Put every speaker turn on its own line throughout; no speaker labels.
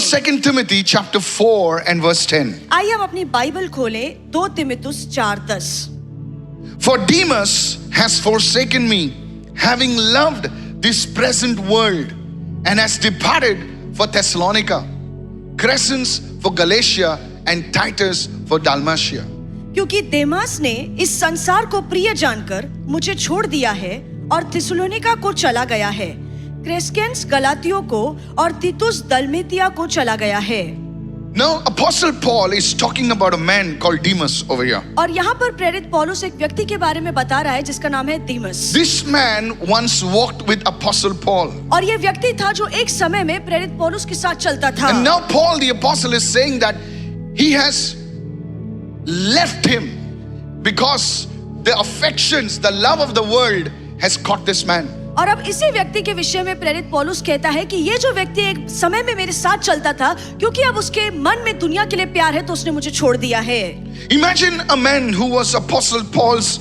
2 Timothy chapter 4 and verse 10.
आइए हम अपनी बाइबल खोलें 2 तिमुथियुस 4:10।
For Demas has forsaken me, having loved this present world, and has departed for Thessalonica, Crescens for Galatia, and Titus for Dalmatia.
क्योंकि देमास ने इस संसार को प्रिय जानकर मुझे छोड़ दिया है और थिस्सलुनीका को चला गया है, क्रेस्केंस गलातियों को और तीतुस दलमेतिया को चला गया है।
Now Apostle Paul is talking about a man called Demas over here.
और यहाँ पर प्रेरित पौलुस एक व्यक्ति के बारे में बता रहा है जिसका नाम है दीमस।
This man once walked with Apostle Paul.
और ये व्यक्ति था जो एक समय में प्रेरित पौलुस के साथ चलता था।
And now Paul the apostle is saying that he has left him because the affections, the love of the world has caught this man.
और अब इसी व्यक्ति के विषय में प्रेरित पौलुस कहता है कि ये जो व्यक्ति एक समय में मेरे साथ चलता था, क्योंकि अब उसके मन में दुनिया के लिए प्यार है तो उसने मुझे छोड़ दिया है।
Imagine a man who was Apostle Paul's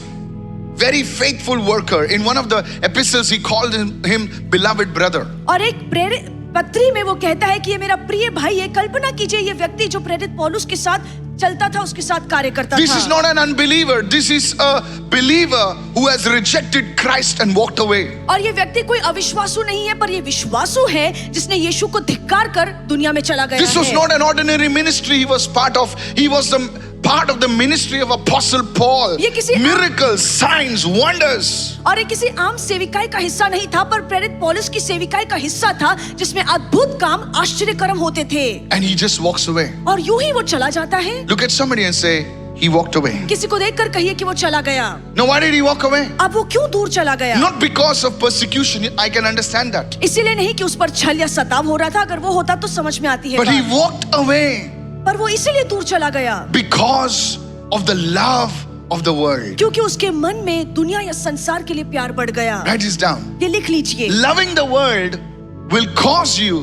very faithful worker. In one of the epistles he called him beloved brother.
और एक प्रेरित पत्री में वो कहता है कि ये मेरा प्रिय भाई है। कल्पना कीजिए ये व्यक्ति जो प्रेरित पौलुस के साथ चलता था, उसके साथ कार्य करता
This
था।
is not an unbeliever. This is a believer who has rejected Christ and walked away.
और ये व्यक्ति कोई अविश्वासु नहीं है, पर ये विश्वासु है जिसने यीशु को धिक्कार कर दुनिया में चला गया
This was
है।
not an ordinary ministry he was part of. He was the part of the ministry of Apostle Paul.
ये किसी
Miracles, signs, wonders.
और ये किसी आम सेविकाई का हिस्सा नहीं था, पर प्रेरित पौलुस की सेविकाई का हिस्सा था जिसमें अद्भुत काम आश्चर्यकरम होते थे।
And he just walks away.
और यूं ही वो चला जाता है।
Look at somebody and say, he walked away.
किसी को देखकर कहिए कि वो चला गया।
Now why did he walk away?
अब वो क्यों दूर चला गया?
Not because of persecution. I can understand that.
इसीलिए नहीं कि उस पर छल या सताव हो रहा था, अगर वो होता तो समझ में आती है
But he
बात।
walked away
पर वो इसीलिए दूर चला गया
because of the love of the world.
क्योंकि उसके मन में दुनिया या संसार के लिए प्यार बढ़ गया।
Write this down.
ये लिख लीजिए।
Loving the world will cause you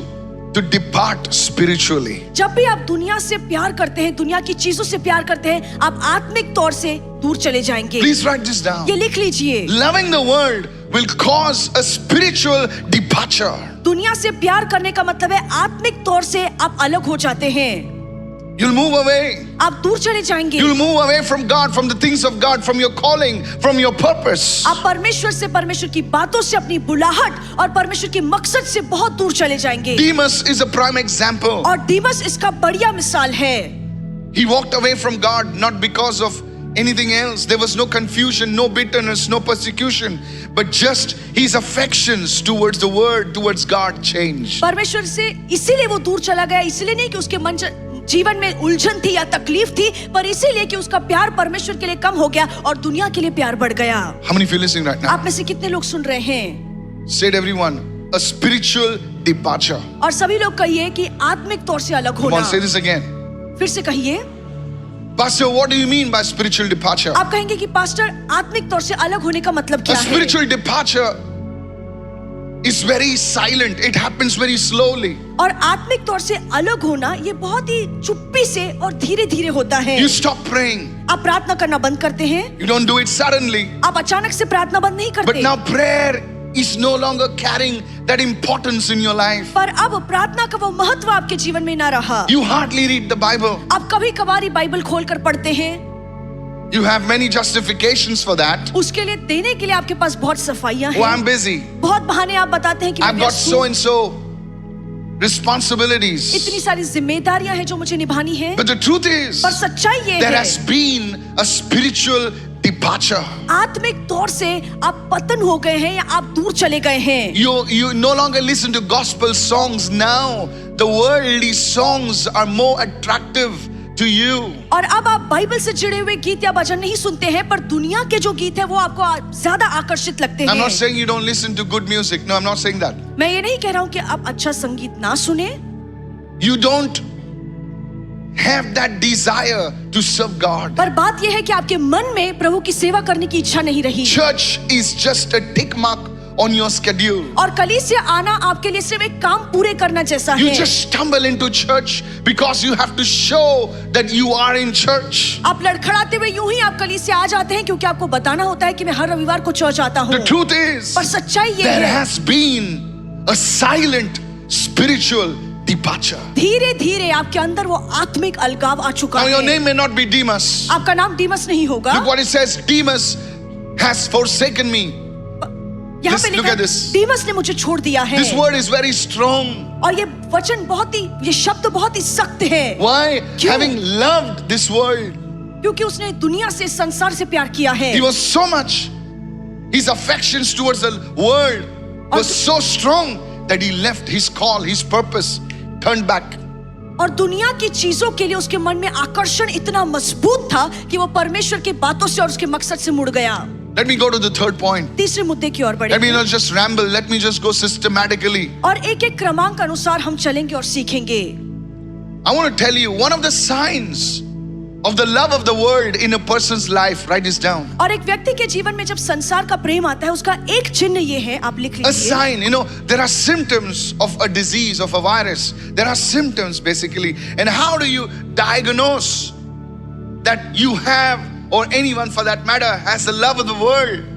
to depart spiritually.
जब भी आप दुनिया से प्यार करते हैं, दुनिया की चीजों से प्यार करते हैं, आप आत्मिक तौर से दूर चले जाएंगे।
Please write this down.
ये लिख लीजिए।
Loving the world will cause a spiritual departure.
दुनिया से प्यार करने का मतलब है आत्मिक तौर से आप अलग हो जाते हैं।
You'll move away.
आप दूर चले जाएंगे।
You'll move away from God, from the things of God, from your calling, from your purpose.
आप परमेश्वर से, परमेश्वर की बातों से, अपनी बुलाहट और परमेश्वर के मकसद से बहुत दूर चले जाएंगे।
Demas is a prime example.
और दीमस इसका बढ़िया मिसाल है।
He walked away from God not because of anything else. There was no confusion, no bitterness, no persecution, but just his affections towards the word, towards God changed.
परमेश्वर से इसीलिए वो दूर चला गया, इसीलिए नहीं कि उसके मन जीवन में उलझन थी या तकलीफ थी, पर इसीलिए कि उसका प्यार परमेश्वर के लिए कम हो गया और दुनिया के लिए प्यार बढ़ गया।
How many of you listening right now?
आप में से कितने लोग सुन रहे हैं?
Said everyone, a spiritual departure.
और सभी लोग कहिए कि आत्मिक तौर से अलग
Come
होना।
on, say this again.
फिर से कहिए।
Pastor, what do you mean by spiritual departure?
आप कहेंगे कि पास्टर आत्मिक तौर से अलग होने का मतलब
A
क्या है?
spiritual departure is very silent. It happens very slowly.
और आत्मिक तौर से अलग होना ये बहुत ही चुप्पी से और धीरे धीरे होता है।
You stop praying.
आप प्रार्थना करना बंद करते हैं।
You don't do it suddenly.
आप अचानक से प्रार्थना बंद नहीं
But
करते।
now prayer is no longer carrying that importance in your life.
पर अब प्रार्थना का वो महत्व आपके जीवन में ना रहा।
You hardly read the Bible.
आप कभी कभार ही बाइबल खोलकर पढ़ते हैं।
You have many justifications for that.
उसके लिए देने के लिए आपके पास बहुत सफाइयां
Oh, I'm
हैं।
busy.
बहुत बहाने आप बताते हैं कि
I've
मैं
got
व्यस्त
so
हूं।
and so responsibilities.
इतनी सारी जिम्मेदारियां हैं जो मुझे निभानी है।
But the truth is,
पर सच्चाई ये
there
है,
has been a spiritual departure.
आत्मिक तौर से आप पतन हो गए हैं या आप दूर चले गए हैं।
You no longer listen to gospel songs now. The worldly songs are more attractive to you.
और अब आप बाइबल से जुड़े हुए गीत या भजन नहीं सुनते हैं, पर दुनिया के जो गीत है वो आपको ज्यादा आकर्षित लगते
I'm
हैं।
not saying you don't listen to good music. No, I'm not saying that.
मैं ये नहीं कह रहा हूँ कि आप अच्छा संगीत ना सुने।
You don't have that desire to serve God.
पर बात यह है कि आपके मन में प्रभु की सेवा करने की इच्छा नहीं रही।
Church is just a tick mark on your schedule.
और कलीसिया आना आपके लिए सिर्फ एक काम पूरे करना जैसा
You
है।
just stumble into church because you have to show that you are in church.
आप लड़खड़ाते हुए यूं ही आप कलीसिया आ जाते हैं क्योंकि आपको बताना होता है कि मैं हर रविवार को चर्च आता हूँ।
The truth is,
पर सच्चाई ये
there
है
has been a silent spiritual departure.
धीरे धीरे आपके अंदर वो आत्मिक अलगाव आ चुका
Now your
है।
name may not be Demas.
आपका नाम डीमस नहीं होगा।
Look what it says. Demas has forsaken me.
यहाँ पे
Look
लिखा
at this.
डीमस ने मुझे छोड़ दिया है।
This word is very strong.
और ये वचन बहुत ही, ये शब्द बहुत ही सख्त है।
Why?
क्यों?
Having loved this world.
क्योंकि उसने दुनिया से, संसार से प्यार किया है।
He was so much, his affections towards the world was so strong that he left his call, his purpose, turned back.
और दुनिया की चीजों के लिए उसके मन में आकर्षण इतना मजबूत था कि वो परमेश्वर की बातों से और उसके मकसद से मुड़ गया।
Let me go to the third point.
तीसरे मुद्दे की ओर
Let me
बढ़ेंगे
not just ramble. Let me just go systematically.
और एक एक क्रमांक अनुसार हम चलेंगे और सीखेंगे।
I want to tell you one of the signs of the love of the world in a person's life. Write this down.
और एक व्यक्ति के जीवन में जब संसार का प्रेम आता है, उसका एक चिन्ह ये है, आप लिख
A
लीजिए।
sign, you know, there are symptoms of a disease, of a virus. There are symptoms basically. And how do you diagnose that you have, or anyone for that matter, has the love of the world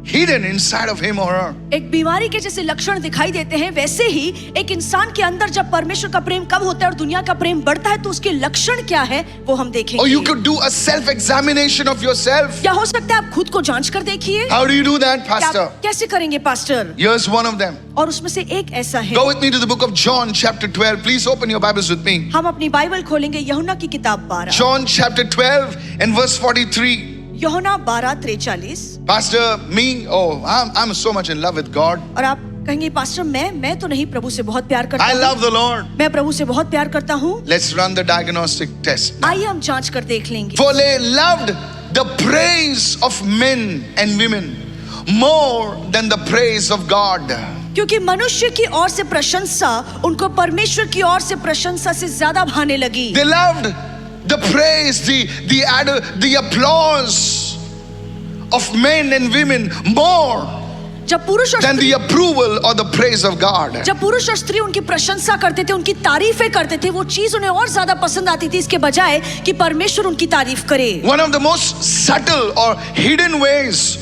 hidden inside of him or her?
एक बीमारी के जैसे लक्षण दिखाई देते हैं, वैसे ही एक इंसान के अंदर जब परमेश्वर का प्रेम कब होता है और दुनिया का प्रेम बढ़ता है, तो उसके लक्षण क्या है वो हम देखेंगे।
Or you could do a self-examination of yourself.
या हो सकता है आप खुद को जांच कर देखिए।
How do you do that,
क्या-
Pastor?
कैसे करेंगे pastor?
Here's one of them.
और उसमें से एक ऐसा है।
Go with me to the book of John, chapter 12. Please open your Bibles with me.
हम अपनी बाइबल खोलेंगे यूहन्ना की किताब 12।
John chapter 12 and verse 43.
यूहन्ना 12:43।
Pastor, me, oh, I'm so much in love with God.
और आप कहेंगे पास्टर मैं तो नहीं, प्रभु से बहुत प्यार करता
I
हूँ।
love the Lord.
मैं प्रभु से बहुत प्यार करता हूँ।
Let's run the diagnostic test.
आइए हम जांच कर देख लेंगे।
For they loved the praise of men and women more than the praise of God.
क्योंकि मनुष्य की ओर से प्रशंसा उनको परमेश्वर की ओर से प्रशंसा से ज्यादा भाने लगी।
They loved the praise, the applause of men and women more
जब पुरुष और
than the approval or the praise of God.
जब पुरुष और स्त्री उनकी प्रशंसा करते थे, उनकी तारीफें करते थे, वो चीज उन्हें और ज्यादा पसंद आती थी इसके बजाय कि परमेश्वर उनकी तारीफ करे।
One of the most subtle or hidden ways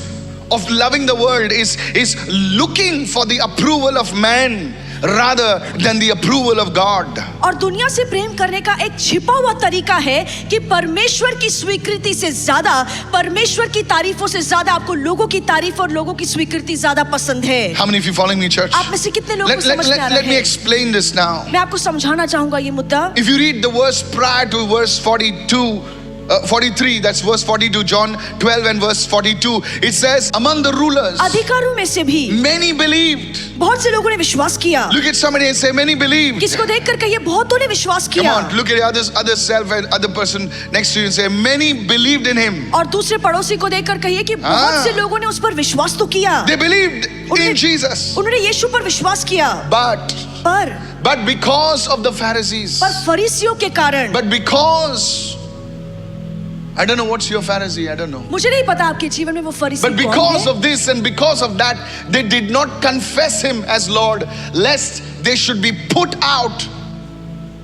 of loving the world is looking for the approval of man rather than the approval of God.
और दुनिया से प्रेम करने का एक छिपा हुआ तरीका है कि परमेश्वर की स्वीकृति से ज्यादा, परमेश्वर की तारीफों से ज्यादा आपको लोगों की तारीफ और लोगों की स्वीकृति ज्यादा पसंद है।
How many of you following me, church?
आप में से कितने लोगों को समझ में आ रहा
Let me
है?
explain this now.
मैं आपको समझाना चाहूंगा ये मुद्दा।
If you read the verse prior to verse 43, that's verse 42, John 12 and verse 42, it says, among the rulers,
अधिकारों में से भी
many believed.
बहुत से लोगों ने विश्वास किया।
Look at somebody and say, many believed.
किसको देखकर कहिए बहुतों ने विश्वास
Come
किया।
on, look at other self and other person next to you and say, many believed in him.
और दूसरे पड़ोसी को देखकर कहिए कि बहुत से लोगों ने उस पर विश्वास तो किया।
They believed in Jesus.
उन्होंने यीशु पर विश्वास किया।
But because of the Pharisees,
पर फरीसियों के कारण,
but because, I don't know what's your Pharisee, I don't know.
मुझे नहीं पता आपके जीवन में वो फरीसी
But
कौन
because
है,
of this and because of that, they did not confess him as Lord, lest they should be put out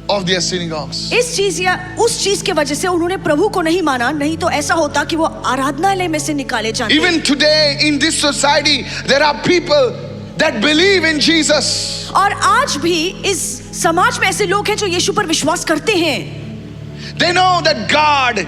of their synagogues.
इस चीज या उस चीज के वजह से उन्होंने प्रभु को नहीं माना, नहीं तो ऐसा होता कि वो आराधनालय में से निकाले जाते।
Even today in this society, there are people that believe in Jesus.
और आज भी इस समाज में ऐसे लोग हैं जो यीशु पर विश्वास करते हैं।
They know that God,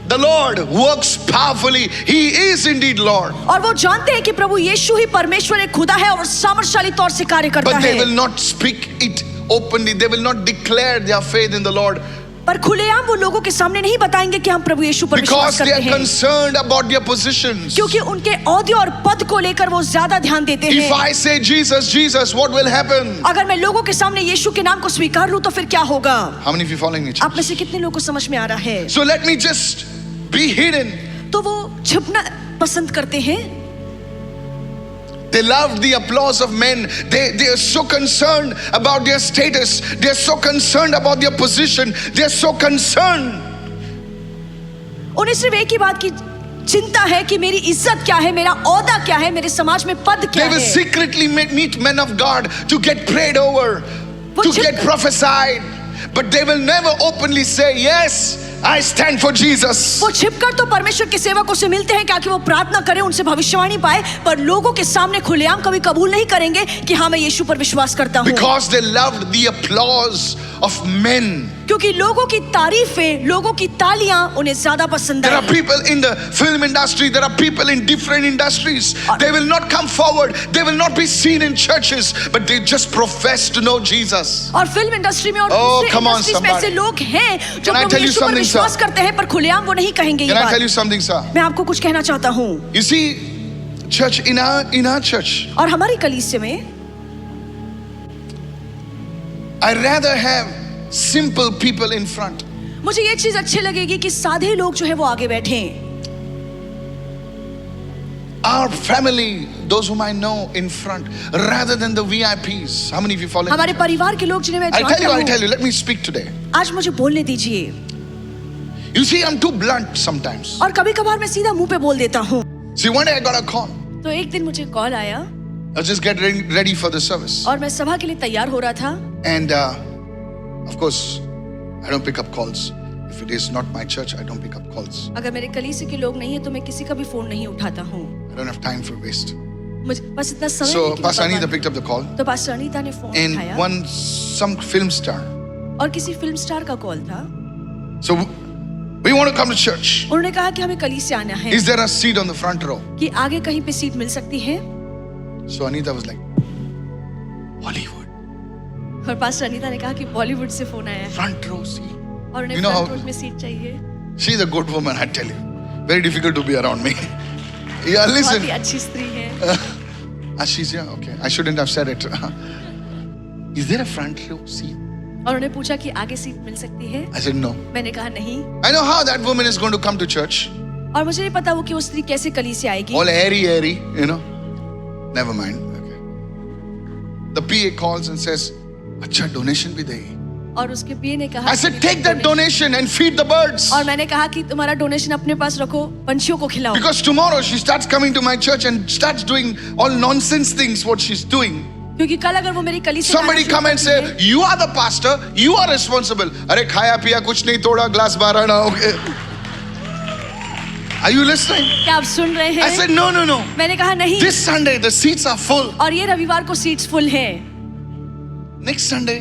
the Lord, works powerfully. He is indeed Lord.
और वो जानते हैं कि प्रभु यीशु ही परमेश्वर एक खुदा है और सामर्थशाली तौर से कार्य करता
But they
है।
will not speak it openly. They will not declare their faith in the Lord
पर खुलेआम वो लोगों के सामने नहीं बताएंगे कि हम प्रभु यीशु पर
because
विश्वास
they
करते
are
हैं,
concerned about their positions.
क्योंकि उनके औहदे और पद को लेकर वो ज्यादा ध्यान देते
If
हैं।
I say Jesus, Jesus, what will happen?
अगर मैं लोगों के सामने यीशु के नाम को स्वीकार लूं तो फिर क्या होगा?
How many of you following me?
आप में से कितने लोगों को समझ में आ रहा है?
So let me just be hidden.
तो वो छिपना पसंद करते हैं।
They loved the applause of men. They are so concerned about their status. They are so concerned about their position. They are so concerned.
उन्हें सिर्फ एक ही बात की चिंता है कि मेरी इज्जत क्या है, मेरा औहदा क्या है, मेरे समाज में पद क्या
They will
है।
secretly meet men of God to get prayed over, to get prophesied. But they will never openly say, yes, I stand for Jesus.
वो छिपकर तो परमेश्वर के सेवकों से मिलते हैं ताकि वो प्रार्थना करें, उनसे भविष्यवाणी पाए, पर लोगों के सामने खुलेआम कभी कबूल नहीं करेंगे कि हाँ मैं यीशु पर विश्वास करता हूँ।
Because they loved the applause of men.
क्योंकि लोगों की तारीफें, लोगों की तालियां उन्हें ज्यादा पसंद
There are
I.
people in the film industry, there are people in different industries. They will not come forward, they will not be seen in churches, but they just profess to know Jesus.
और film industry में और
Oh,
दूसरे
come on,
industries में ऐसे
somebody.
लोग हैं जो
Can I
Prabhu
tell you
यीशु पर
something,
विश्वास
sir?
करते हैं, पर खुलेआम वो नहीं कहेंगे ये
Can I tell you
बात।
something, sir?
मैं आपको कुछ कहना चाहता हूँ।
You see, church, in our church,
और हमारी कलीसिया में
I rather have simple people in front.
मुझे ये चीज अच्छी लगेगी कि सादे लोग जो है वो आगे बैठे हैं।
Our family, those whom I know in front, rather than the VIPs. How many of you follow?
हमारे परिवार के लोग जिन्हें मैं
I'll
जानता हूँ।
tell you, let me speak today.
आज मुझे बोलने दीजिए।
You see, I'm too blunt sometimes.
और कभी कभार मैं सीधा मुंह पे बोल देता हूँ।
See, one day I got a call.
तो एक दिन मुझे कॉल आया
I was just getting ready for the service.
और मैं सभा के लिए तैयार हो रहा था।
And of course, I don't pick up calls. If it is not my church, I don't pick up calls.
अगर मेरे कलीसिया के लोग नहीं है तो मैं किसी का भी फोन नहीं उठाता हूँ।
I don't have time for waste.
मुझे बस इतना समय
So
नहीं कि मैं
Pastor Anita
बर्बाद-
picked up the call.
तो पास्टर अनीता ने फोन
And
उठाया
some film star.
और किसी फिल्म स्टार का कॉल था।
So we want to come to church.
उन्होंने कहा कि हमें कलीसिया आना है
Is there a seat on the front row?
कि आगे कहीं पे सीट मिल सकती है।
So Anita was like, Hollywood,
और पास्टर अनीता ने कहा कि बॉलीवुड से फोन आया है
front row seat.
और उन्हें
You know
front
how-
row में सीट चाहिए।
She's a good woman, I tell you. Very difficult to be around me. Yeah,
बहुत ही
listen.
अच्छी स्त्री है।
She's yeah, okay. I shouldn't have said it. Is there a front row seat?
और उन्हें पूछा कि आगे सीट मिल सकती है।
I said no.
मैंने कहा नहीं।
I know how that woman is going to come to church.
और मुझे नहीं पता वो कि वो स्त्री कैसे कलीसिया आएगी।
All airy, you know. Never mind. Okay. The PA calls and says, "Acha donation bhi de."
और उसके पीए ने कहा
I said, "Take that donation and feed the birds."
और मैंने कहा कि तुम्हारा डोनेशन अपने पास रखो, पंछियों को खिलाओ।
Because tomorrow she starts coming to my church and starts doing all nonsense things what she's doing.
क्योंकि कल अगर वो मेरी कलीसिया में
Somebody
आना
come and
शुरू करती
say, "You are the pastor. You are responsible." अरे खाया पिया कुछ नहीं तोड़ा ग्लास बारह ना हो गए. Are you listening?
है, क्या आप सुन रहे
I
हैं?
said, "No, no, no.
मैंने कहा नहीं।
This Sunday the seats are full.
और ये रविवार को सीट्स फुल हैं।
Next Sunday."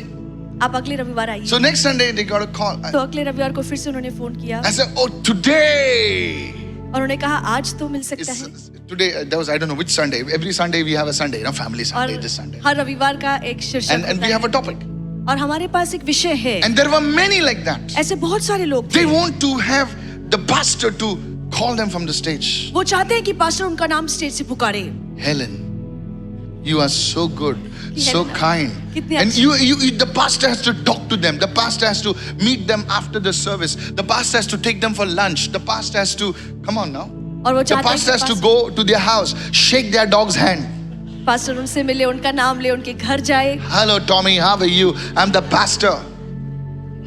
आप अगले रविवार आइए।
So next Sunday they got a call.
तो अगले रविवार को फिर से उन्होंने फोन किया
I said, "Oh, today."
और उन्होंने कहा आज तो मिल सकता है।
Today that was I don't know which Sunday. Every Sunday we have a Sunday, no family
और
Sunday. This Sunday,
हर रविवार का एक शीर्षक
and
होता
we have a
है।
topic.
और हमारे पास एक विषय है।
And there were many like that.
ऐसे बहुत सारे लोग
They
थे।
want to have the pastor to call them from the stage.
वो चाहते हैं कि पास्टर उनका नाम स्टेज से पुकारे।
Helen, you are so good, so
Helen,
kind.
कितनी
And
अच्छी।
the pastor has to talk to them. The pastor has to meet them after the service. The pastor has to take them for lunch. The pastor has to, come on now.
और वो
The
चाहते हैं
pastor has
कि
to go to their house, shake their dog's hand.
Pastor उनसे मिले, उनका नाम ले, उनके घर जाए।
Hello, Tommy, how are you? I'm the pastor.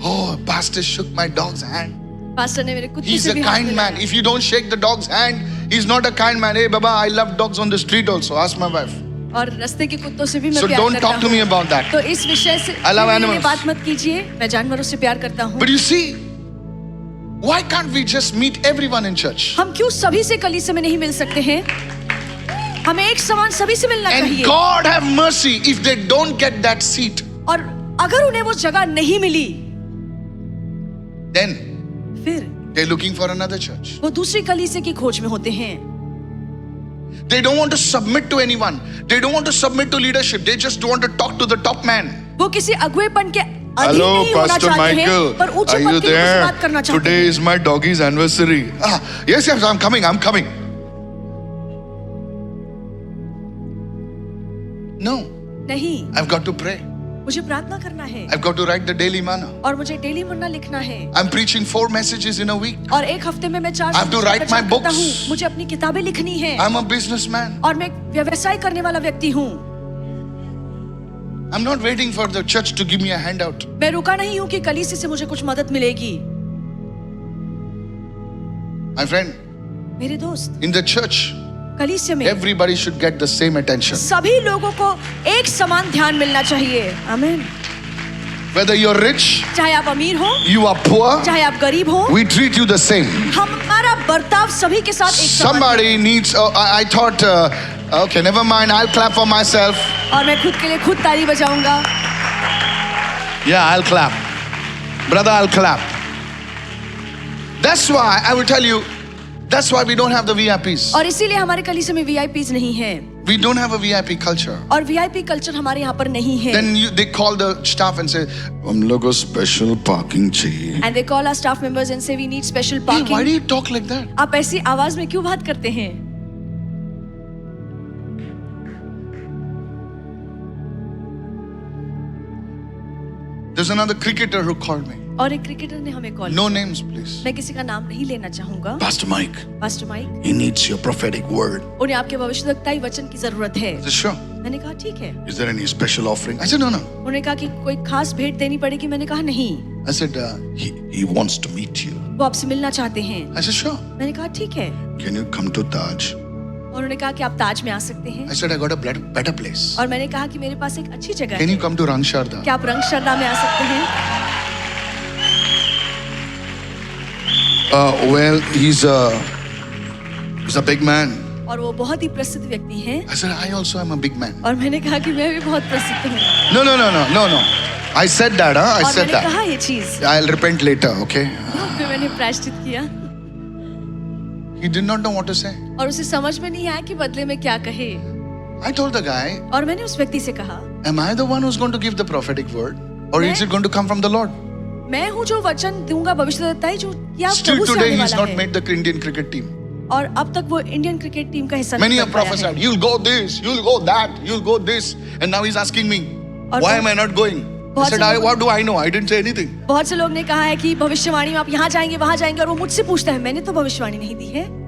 Oh, pastor shook my dog's hand.
Pastor ने मेरे कुत्ते
He's
से
a
भी हाथ
kind man.
मिलाया।
If you don't shake the dog's hand, he's not a kind man. Hey, Baba, I love dogs on the street also. Ask my wife.
और रास्ते के कुत्तों से भी मैं
So
प्यार
don't
करता
talk to
हूँ।
me about that.
तो इस विषय से
I love
मेरे लिए
animals.
बात मत कीजिए, मैं जानवरों से प्यार करता हूँ।
But you see, why can't we just meet everyone in church?
हम क्यों सभी से कलीसिया में नहीं मिल सकते हैं? हमें एक समान सभी से मिलना
And
चाहिए।
God have mercy if they don't get that seat.
और अगर उन्हें वो जगह नहीं मिली,
Then
फिर
they're looking for another church.
वो दूसरी कलीसिया की खोज में होते हैं।
They don't want to submit to anyone. They don't want to submit to leadership. They just want to talk to the top man.
वो किसी अगुवेपन के अधीन
Hello,
नहीं होना
Pastor
चाहते
Michael.
हैं, पर ऊंचे
Are
पद
you
के लोगों से बात
there?
करना चाहते
Today
हैं।
is my doggy's anniversary.
Yes, I'm coming. I'm coming. No,
नहीं,
I've got to pray.
मुझे प्रार्थना करना है
I've got to write the daily manna.
और मुझे डेली मुन्ना लिखना है।
I'm preaching 4 messages in a week.
और एक हफ्ते में मैं 4
I have to write my
करता
books.
हूँ। मुझे अपनी किताबें लिखनी है
I'm a businessman.
और मैं एक व्यवसाय करने वाला व्यक्ति हूँ।
I'm not waiting for the church to give me a handout.
मैं रुका नहीं हूँ कि कलीसिया से मुझे कुछ मदद मिलेगी।
My friend,
मेरे दोस्त,
in the church,
कलीसिया में
everybody should get the same attention.
सभी लोगों को एक समान ध्यान मिलना चाहिए। आमीन।
Whether you're rich,
चाहे आप अमीर हो,
you are poor,
चाहे आप गरीब हो,
we treat you the same.
हमारा बर्ताव सभी के साथ एक समान है।
Somebody needs, I thought, okay, never mind, I'll clap for myself.
और मैं खुद के लिए खुद ताली बजाऊंगा।
Yeah, I'll clap. Brother, I'll clap. That's why, I will tell you, that's why we don't have the VIPs.
और इसीलिए हमारे कलीसिया में VIPs नहीं है।
We don't have a VIP culture.
और VIP कल्चर हमारे यहाँ पर नहीं है।
Then they call the staff and say, हम लोग को special parking चाहिए.
And they call our staff members and say we need special
Hey,
parking.
why do you talk like that?
आप ऐसी आवाज में क्यों बात करते हैं?
There's another cricketer who called me.
और एक क्रिकेटर ने हमें कॉल
No names, please.
मैं किसी का नाम नहीं लेना चाहूंगा।
Pastor Mike,
pastor Mike,
he needs your prophetic word.
उन्हें आपके भविष्यवक्ताई वचन की जरूरत है।
I said, sure.
मैंने कहा ठीक है।
Is there any special offering? I said, no, no.
उन्होंने कहा कि कोई खास भेंट देनी पड़ेगी। मैंने कहा नहीं,
I said, he wants to meet you.
वो आपसे मिलना चाहते हैं।
I said, sure.
मैंने कहा ठीक है।
Can you come to Taj?
और उन्होंने कहा कि आप ताज में आ सकते हैं।
I said, I got a better place.
और मैंने कहा कि मेरे पास एक अच्छी जगह
Can
है।
you come to Rangsharda?
क्या आप रंगशरदा में आ सकते हैं?
Well, he's a big man.
और वो बहुत ही प्रसिद्ध व्यक्ति हैं।
I said, I also am a big man.
और मैंने कहा कि मैं भी बहुत प्रसिद्ध हूँ।
No. I said that, huh? I
और
said
मैंने
that.
कहा ये चीज।
I'll repent later, okay?
फिर मैंने प्रायश्चित किया
He did not know what to say.
और उसे समझ में नहीं आया कि बदले में क्या कहे।
I told the guy,
और मैंने उस व्यक्ति से कहा,
am I the one who's going to give the prophetic word? Or is it going to come from the Lord?
मैं हूँ जो वचन दूंगा भविष्यवक्ताई जो या
Still
प्रभु से
today,
आने
he's
वाला
not
है।
made the Indian cricket team.
और अब तक वो इंडियन क्रिकेट टीम का हिस्सा
Many
नहीं
have
बन पाया है।
prophesied, you'll go this, you'll go that, you'll go this. And now he's asking me,
और
why
बहुत-
am I not going? I
बहुत
said,
से लोग-
what do I know? I didn't say anything.
बहुत से लोग ने कहा है कि भविष्यवाणी में आप यहाँ जाएंगे वहां जाएंगे और वो मुझसे पूछता है, मैंने तो भविष्यवाणी नहीं दी है।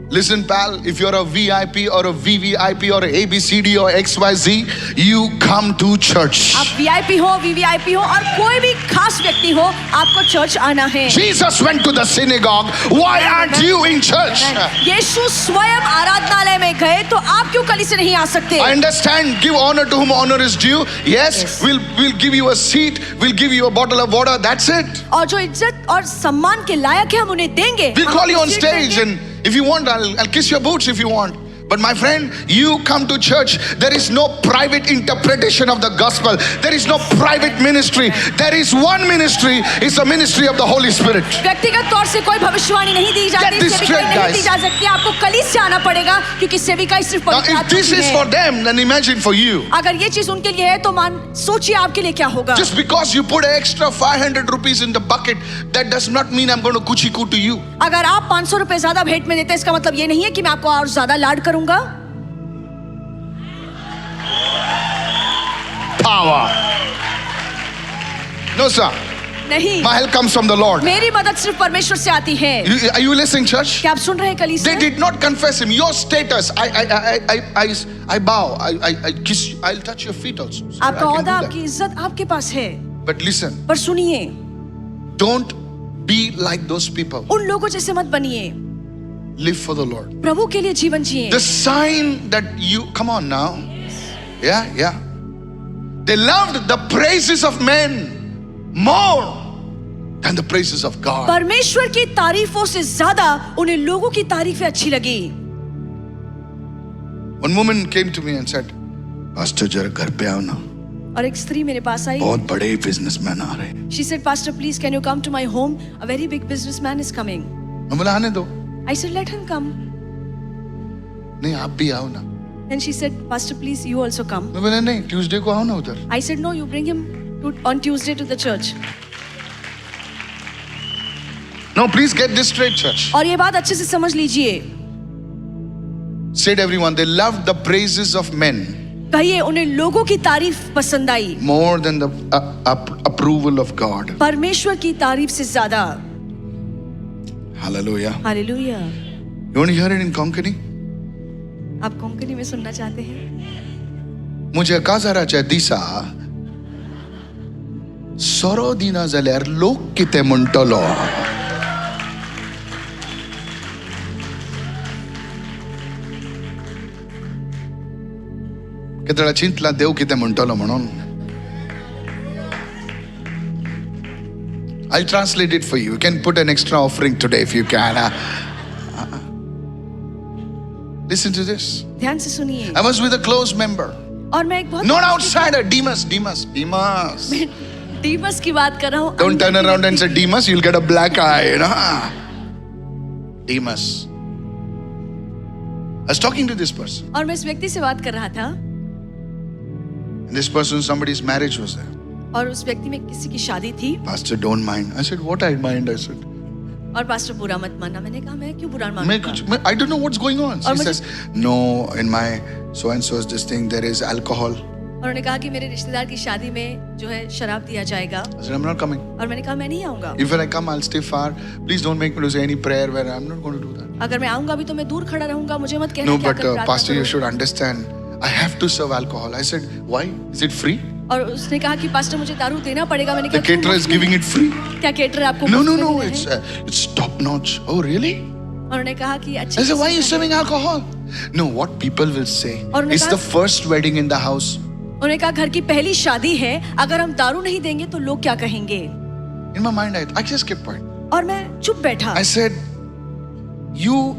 Listen, pal, if you're a VIP or a VVIP or a ABCD or XYZ, you come to church.
आप VIP हो, VVIP हो और कोई भी खास व्यक्ति हो, आपको चर्च आना है।
Jesus went to the synagogue. Why aren't you in church?
यीशु स्वयं आराधनालय में गए तो आप क्यों कली से नहीं आ सकते?
I understand, give honor to whom honor is due. Yes,
Yes.
we'll give you a seat, we'll give you a bottle of water, that's it.
और जो इज्जत और सम्मान के लायक है हम उन्हें देंगे।
We'll
हम
call you on
seat
stage
देंगे।
and if you want, I'll kiss your boots if you want. But my friend, you come to church. There is no private interpretation of the gospel. There is no private ministry. There is one ministry. It's the ministry of the Holy Spirit.
व्यक्तिगत तौर से कोई भविष्यवाणी नहीं दी जाती,
Get this
सेविकाई
straight,
नहीं
guys.
दी जा सकती। आपको कलीस से आना पड़ेगा क्योंकि सेविकाई सिर्फ
Now,
पवित्र
if
आत्मा
this
की
is
है।
for them, then imagine for you.
अगर ये चीज उनके लिए है तो मान सोचिए आपके लिए क्या होगा।
Just because you put an extra 500 rupees in the bucket, that does not mean I'm going to kuchi-ku to you.
अगर आप 500 रुपए ज्यादा भेंट में देते हैं इसका मतलब ये नहीं है कि मैं आपको और ज्यादा लाड करूंगा।
Power. No, sir.
नहीं,
My help comes from the Lord.
मेरी मदद सिर्फ परमेश्वर से आती है।
Are you listening, church?
क्या आप सुन रहे हैं कलीसिया?
They did not confess him. Your status, I bow, I kiss you, I'll touch your feet also. So I
आपका
can do
औहदा,
that.
आपकी इज्जत आपके पास है।
But listen,
पर सुनिए,
don't be like those people.
उन लोगों जैसे मत बनिए।
Live for the Lord.
प्रभु के लिए जीवन जिए।
The sign that you, come on now. Yeah. They loved the praises of men more than the praises of God.
परमेश्वर की तारीफों से ज्यादा उन्हें लोगों की तारीफें अच्छी लगी।
One woman came to me and said, Pastor, जरा घर पे आओ ना,
और एक स्त्री मेरे पास आई।
बहुत बड़े बिजनेसमैन आ रहे हैं।
She said, Pastor, please can you come to my home? A very big businessman is coming.
मैं बोला आने दो।
I said, let him come.
नहीं, आप भी आओ ना।
Then she said, Pastor, please you also come.
मैं बोला नहीं, ट्यूसडे को आओ ना उधर।
I said, no, you bring him on Tuesday to the church.
No, please get this straight, church.
और ये बात अच्छे से समझ लीजिए।
Said everyone, they loved the praises of men
कहिए उन्हें लोगों की तारीफ पसंद आई
more than the approval of God.
परमेश्वर की तारीफ से ज्यादा।
Hallelujah.
Hallelujah.
You want to hear it in Konkani?
आप कोंकणी में सुनना चाहते हैं?
मुझे काजाराच्या दिसा सोरो दिना जाल्यार लोक कितें म्हणटलो. केतळा चिंतला देव कितें म्हणटलो म्हणून. I'll translate it for you. You can put an extra offering today if you can. Listen to this.
ध्यान से सुनिए।
I was with a close member,
और मैं एक बहुत
not outsider. Demas.
डीमस की बात कर रहा हूँ।
Don't turn around and say Demas. You'll get a black eye. You know? Demas. I was talking to this person.
और मैं इस व्यक्ति से बात कर रहा था।
And this person, somebody's marriage was there.
और उस व्यक्ति में किसी की शादी थी।
Pastor, don't mind. I said, what I mind? I said,
और पास्टर बुरा मत मानना। मैंने कहा मैं क्यों बुरा
मैं
मानूंगा?
I don't know what's going on.
और
She
मुझे-
says, no, in my so and so's this thing there is alcohol.
और उन्होंने कहा कि मेरे रिश्तेदार की शादी में जो है शराब दिया जाएगा।
I said, I'm not coming.
और मैंने कहा मैं नहीं आऊंगा।
If I come, I'll stay far. Please don't make me to say any prayer where I'm not going to do that.
अगर मैं आऊंगा भी तो मैं दूर खड़ा रहूंगा। मुझे मत कहना
No,
कि
but
आकर प्रार्थना
Pastor, you
करो।
should understand. I have to serve alcohol. I said, why? Is it free?
और उसने कहा कि पास्टर मुझे दारू देना पड़ेगा। मैंने
The
कहा क्यों
caterer is
मुफ्त में?
giving it free.
क्या केटर आपको
No,
मुफ्त
no,
में
no.
दे रहे हैं?
It's top notch. Oh, really?
और उन्होंने कहा कि अच्छी
I said, why are you
चीज़ है।
serving alcohol? No, what people will say.
और उन्होंने
It's
कहा-
the first wedding in the house.
उन्होंने कहा घर की पहली शादी है, अगर हम दारू नहीं देंगे तो लोग क्या कहेंगे?
In my mind, I just kept quiet.
और मैं chुप बैठा।
I said, you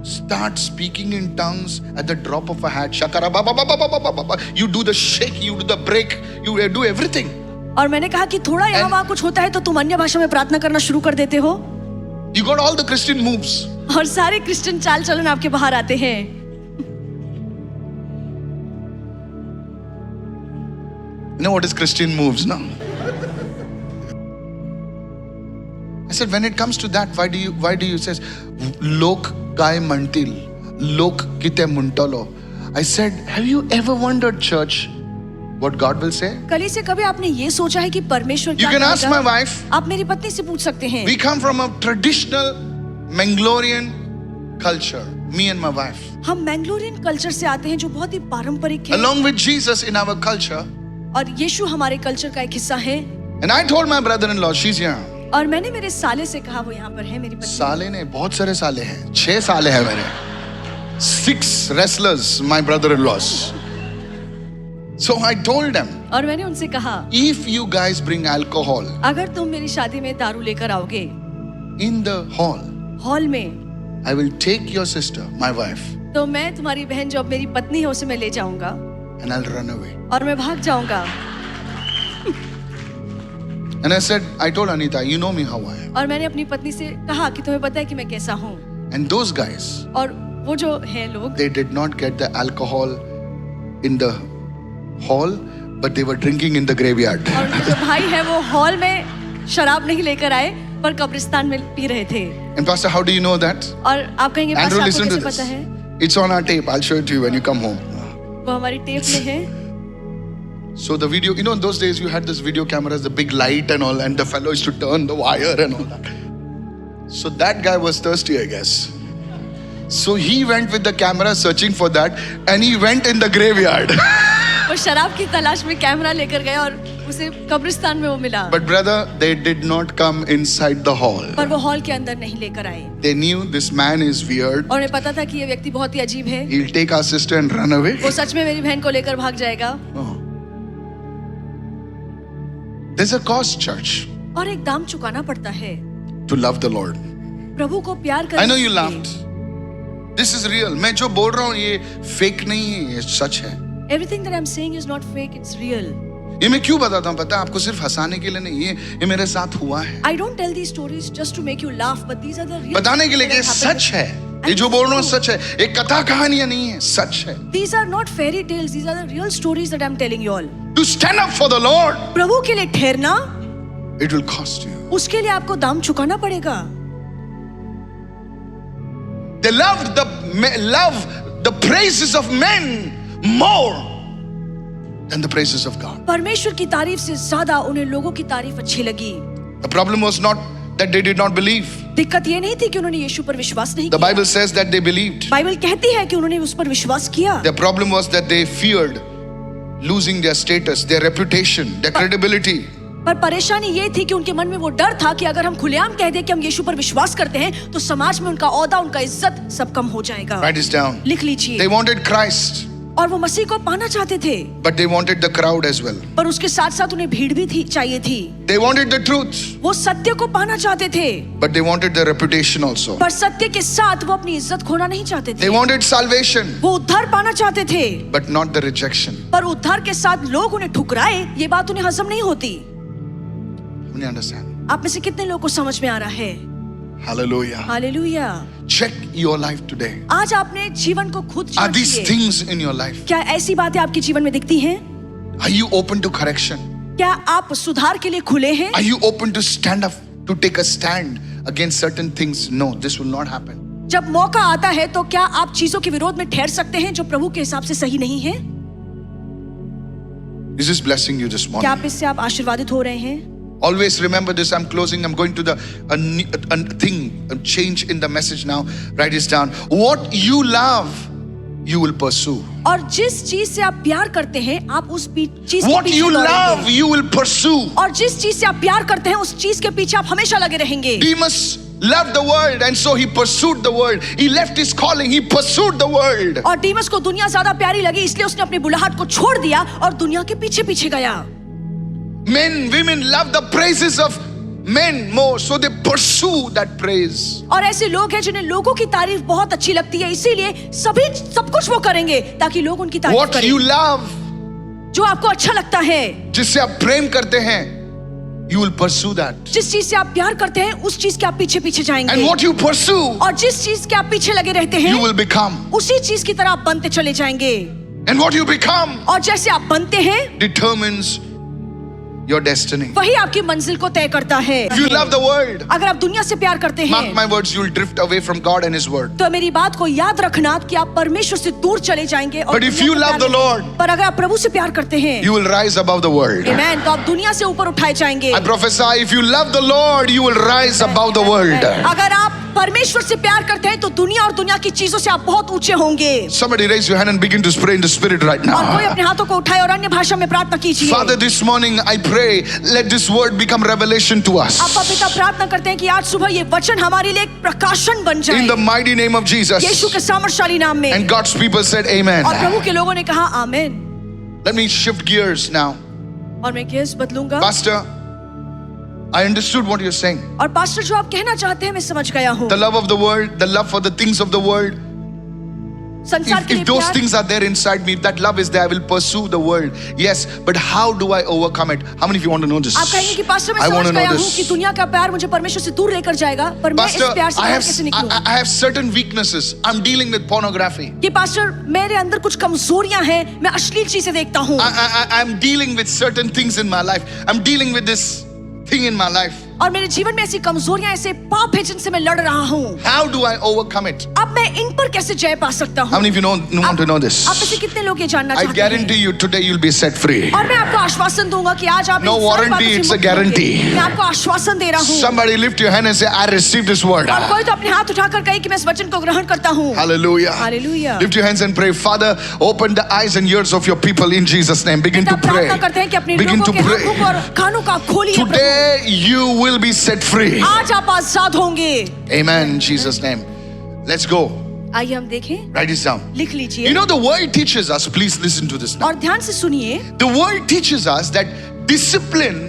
start speaking in tongues at the drop of a hat. Shakara ba ba ba ba ba ba ba ba. You do the shake, you do the break, you do everything.
और मैंने कहा कि थोड़ा यहाँ वहाँ कुछ होता है तो तुम अन्य भाषा में प्रार्थना करना शुरू कर देते हो।
You got all the Christian moves.
और सारे क्रिश्चियन चाल चलन आपके बाहर आते हैं।
You know what is Christian moves, no? I said, when it comes to that, why do you say, Lok kai mantil, Lok kite muntalo? I said, have you ever wondered, church, what God will say?
कली से कभी आपने ये सोचा है कि परमेश्वर
You
क्या
can ask
कहेगा?
my wife.
आप मेरी पत्नी से पूछ सकते हैं।
We come from a traditional Mangalorean culture, me and my wife.
हम मैंगलोरियन कल्चर से आते हैं जो बहुत ही पारंपरिक है।
Along with Jesus in our culture.
और यीशु हमारे कल्चर का एक हिस्सा है।
And I told my brother-in-law, she's here.
और मैंने मेरे साले से कहा, वो यहाँ पर है मेरी पत्नी।
साले ने बहुत सारे साले हैं, 6 साले हैं मेरे। 6 wrestlers, my brother-in-laws. So I told them,
और मैंने उनसे कहा,
if you guys bring alcohol
अगर तुम मेरी शादी में दारू लेकर आओगे
in the hall,
हॉल में,
I will take your sister, my wife,
तो मैं तुम्हारी बहन जो अब मेरी पत्नी है उसे मैं ले जाऊंगा
and I'll run away.
और मैं भाग जाऊंगा।
And I said, I told Anita, you know me how I am.
और मैंने अपनी पत्नी से कहा कि तुम्हें पता है कि मैं कैसा हूँ।
And those guys,
और वो जो है लोग,
they did not get the alcohol in the hall, but they were drinking in the graveyard.
और उनके जो भाई है वो हॉल में शराब नहीं लेकर आए पर कब्रिस्तान में पी रहे थे।
And Pastor, how do you know that?
और आप कहेंगे
Andrew,
पास्टर
listen
आपको
to
कैसे
this.
पता है?
It's on our tape. I'll show it to you when you come home.
वो हमारी टेप में है।
So the video, in those days you had this video cameras, the big light and all, and the fellow used to turn the wire and all that. So that guy was thirsty, I guess. So he went with the camera searching for that, and he went in the graveyard.
वो शराब की तलाश में camera लेकर गया और उसे कब्रिस्तान में वो मिला।
But brother, they did not come inside the hall.
पर वो हॉल के अंदर नहीं लेकर आए।
They knew this man is weird.
और उन्हें पता था कि ये व्यक्ति बहुत ही अजीब है।
He'll take our sister and run away.
वो सच में मेरी बहन को लेकर भाग जाएगा।
Oh. There's a cost, church,
और एक दाम चुकाना पड़ता है
to love the Lord.
प्रभु को प्यार करने
I know you
के लिए।
laughed. This is real. मैं जो बोल रहा हूँ ये fake नहीं है, ये सच है.
Everything that I'm saying is not fake, it's real.
ये मैं क्यों बताता हूँ पता है आपको? सिर्फ हंसाने के लिए नहीं, ये मेरे साथ हुआ है.
I don't tell these stories just to make you laugh, but these are the real
बताने के लिए कि ये
things that
सच
happen.
है. ये जो बोल रहा हूँ सच है. एक कथा कहानियां नहीं है, सच है.
These are not fairy tales, these are the real stories that I'm telling you all.
To stand up for the Lord,
प्रभु के लिए ठहरना,
it will cost you.
उसके लिए आपको दाम चुकाना पड़ेगा।
They loved the praises of men more than the praises of God.
परमेश्वर की तारीफ से ज्यादा उन्हें लोगों की तारीफ अच्छी लगी।
The problem was not that they did not believe.
दिक्कत ये नहीं थी कि उन्होंने यीशु पर विश्वास नहीं
The
किया।
Bible says that they believed.
Bible कहती है कि उन्होंने उस पर विश्वास किया।
The problem was that they feared losing their status, their reputation, their credibility.
पर परेशानी ये थी कि उनके मन में वो डर था कि अगर हम खुलेआम कह दें कि हम यीशु पर विश्वास करते हैं तो समाज में उनका औहदा, उनका इज्जत सब कम हो जाएगा।
Write this down.
लिख लीजिए।
They wanted Christ,
और वो मसीह को पाना चाहते थे,
but they wanted the crowd as well.
पर उसके साथ साथ उन्हें भीड़ भी थी चाहिए थी।
They wanted the truth,
वो सत्य को पाना चाहते थे,
but they wanted the reputation also.
पर सत्य के साथ वो अपनी इज्जत खोना नहीं चाहते
They
थे।
wanted salvation,
वो उद्धार पाना चाहते थे,
but not the rejection.
पर उद्धार के साथ लोग उन्हें ठुकराए, ये बात उन्हें हजम नहीं होती।
How many understand?
आप में से कितने लोगों को समझ में आ रहा है?
Hallelujah.
Hallelujah.
Check your life today.
आज आपने जीवन को खुद
Are these
जांचिए।
things in your life?
क्या ऐसी बातें आपके जीवन में दिखती हैं?
Are you open to correction?
क्या आप सुधार के लिए खुले हैं?
Are you open to stand up, to take a stand against certain things? No, this will not happen.
जब मौका आता है तो क्या आप चीजों के विरोध में ठहर सकते हैं जो प्रभु के हिसाब से सही नहीं है?
Is this blessing you this
क्या
morning?
आप इससे आप आशीर्वादित हो रहे हैं?
Always remember this. I'm closing. I'm going to the a thing, a change in the message now. Write this down. What you love, you will pursue.
और जिस चीज से आप प्यार करते हैं आप उस चीज के
What
पीछे
you
दौड़ेंगे।
love, you will pursue.
और जिस चीज से आप प्यार करते हैं उस चीज के पीछे आप हमेशा लगे रहेंगे।
Demas loved the world, and so he pursued the world. He left his calling. He pursued the world.
और डीमस को दुनिया ज्यादा प्यारी लगी इसलिए उसने अपनी बुलाहट को छोड़ दिया और दुनिया के पीछे पीछे गया।
Men, women love the praises of men more, so they pursue that praise.
और ऐसे लोग हैं जिन्हें लोगों की तारीफ बहुत अच्छी लगती है इसीलिए सब कुछ वो करेंगे ताकि लोग उनकी तारीफ
What
करें।
you love,
जो आपको अच्छा लगता है,
जिससे आप प्रेम करते हैं, you will pursue that.
जिस चीज से आप प्यार करते हैं उस चीज के आप पीछे पीछे जाएंगे।
And what you pursue,
और जिस चीज के आप पीछे लगे रहते हैं
you will become.
उसी चीज की तरह आप बनते चले जाएंगे।
And what you become
और जैसे आप बनते हैं
determines your destiny.
वही आपकी मंजिल को तय करता है।
If you love the world,
अगर आप दुनिया से प्यार करते
mark
हैं
my words, you will drift away from God and His word.
तो मेरी बात को याद रखना कि आप परमेश्वर से दूर चले जाएंगे। और
But if
दुनिया
you
को
love
प्यार
the
नहीं-
Lord,
पर अगर आप प्रभु से प्यार करते हैं
you will rise above the world.
आमेन, तो आप दुनिया से ऊपर उठाए जाएंगे।
I prophesy, if you love the Lord, you will rise above the world.
अगर आप परमेश्वर से प्यार करते हैं तो दुनिया और दुनिया की चीजों से आप बहुत ऊंचे होंगे।
Somebody raise your hand and begin to pray in the spirit right
और कोई
now.
अपने हाथों को उठाए और अन्य भाषा में प्रार्थना कीजिए।
Father, this morning I pray, let this word become revelation to us.
आपा पिता प्रार्थना करते हैं कि आज सुबह ये वचन हमारे लिए एक प्रकाशन बन जाए
In the mighty name of Jesus.
यीशु के सामर्थशाली नाम में।
And God's people said amen.
और प्रभु के लोगों ने कहा आमेन।
Let me shift gears now.
और मैं केस बदलूंगा।
Pastor, I understood what you're saying.
और पास्टर जो आप कहना चाहते हैं मैं समझ गया हूँ।
The love of the world, the love for the things of the world.
संसार के लिए
If those
प्यार,
things are there inside me, if that love is there, I will pursue the world. Yes, but how do I overcome it? How many of you want to know this?
आप कहेंगे कि pastor मैं
I want
समझ
to know
गया हूँ
this.
कि दुनिया का प्यार मुझे परमेश्वर से दूर लेकर जाएगा पर मैं इस
Pastor,
प्यार से
I
बाहर
have,
कैसे निकलूं?
I have certain weaknesses. I'm dealing with pornography.
कि पास्टर मेरे अंदर कुछ कमजोरियां हैं मैं अश्लील चीजें देखता हूँ
I'm dealing with certain things in my life. I'm dealing with this thing in my life.
और मेरे जीवन में ऐसी कमजोरियां ऐसे पाप है जिनसे मैं लड़ रहा हूँ।
How do I overcome it?
अब मैं इन पर कैसे जय पा सकता
How
हूँ?
many of you want to know this?
आप में से कितने लोग ये जानना
I
चाहते
guarantee
हैं?
you today you'll be set free.
और मैं आपको आश्वासन दूंगा कि आज आप
No
इन सारी
warranty,
बातों से
it's a
मुक्त होंगे।
guarantee.
मैं आपको आश्वासन दे रहा हूँ।
Somebody lift your hand and say, I received this word.
और कोई तो अपने हाथ उठाकर कहे कि मैं इस वचन को ग्रहण करता हूँ।
Hallelujah.
Hallelujah.
Lift your hands and pray. Father, open the eyes and ears of your people in Jesus' name. Begin to
पिता
pray.
प्रार्थना करते हैं कि अपने
Begin
लोगों
to
के
pray.
आंखों को और कानों का खोलिए प्रभु।
Today you will be set free.
आज आप आजाद होंगे।
Amen in Jesus' name. Let's go.
आइए हम देखें,
Write this down.
लिख लीजिए।
You know, the world teaches us, please listen to this now.
और ध्यान से सुनिए,
The world teaches us that discipline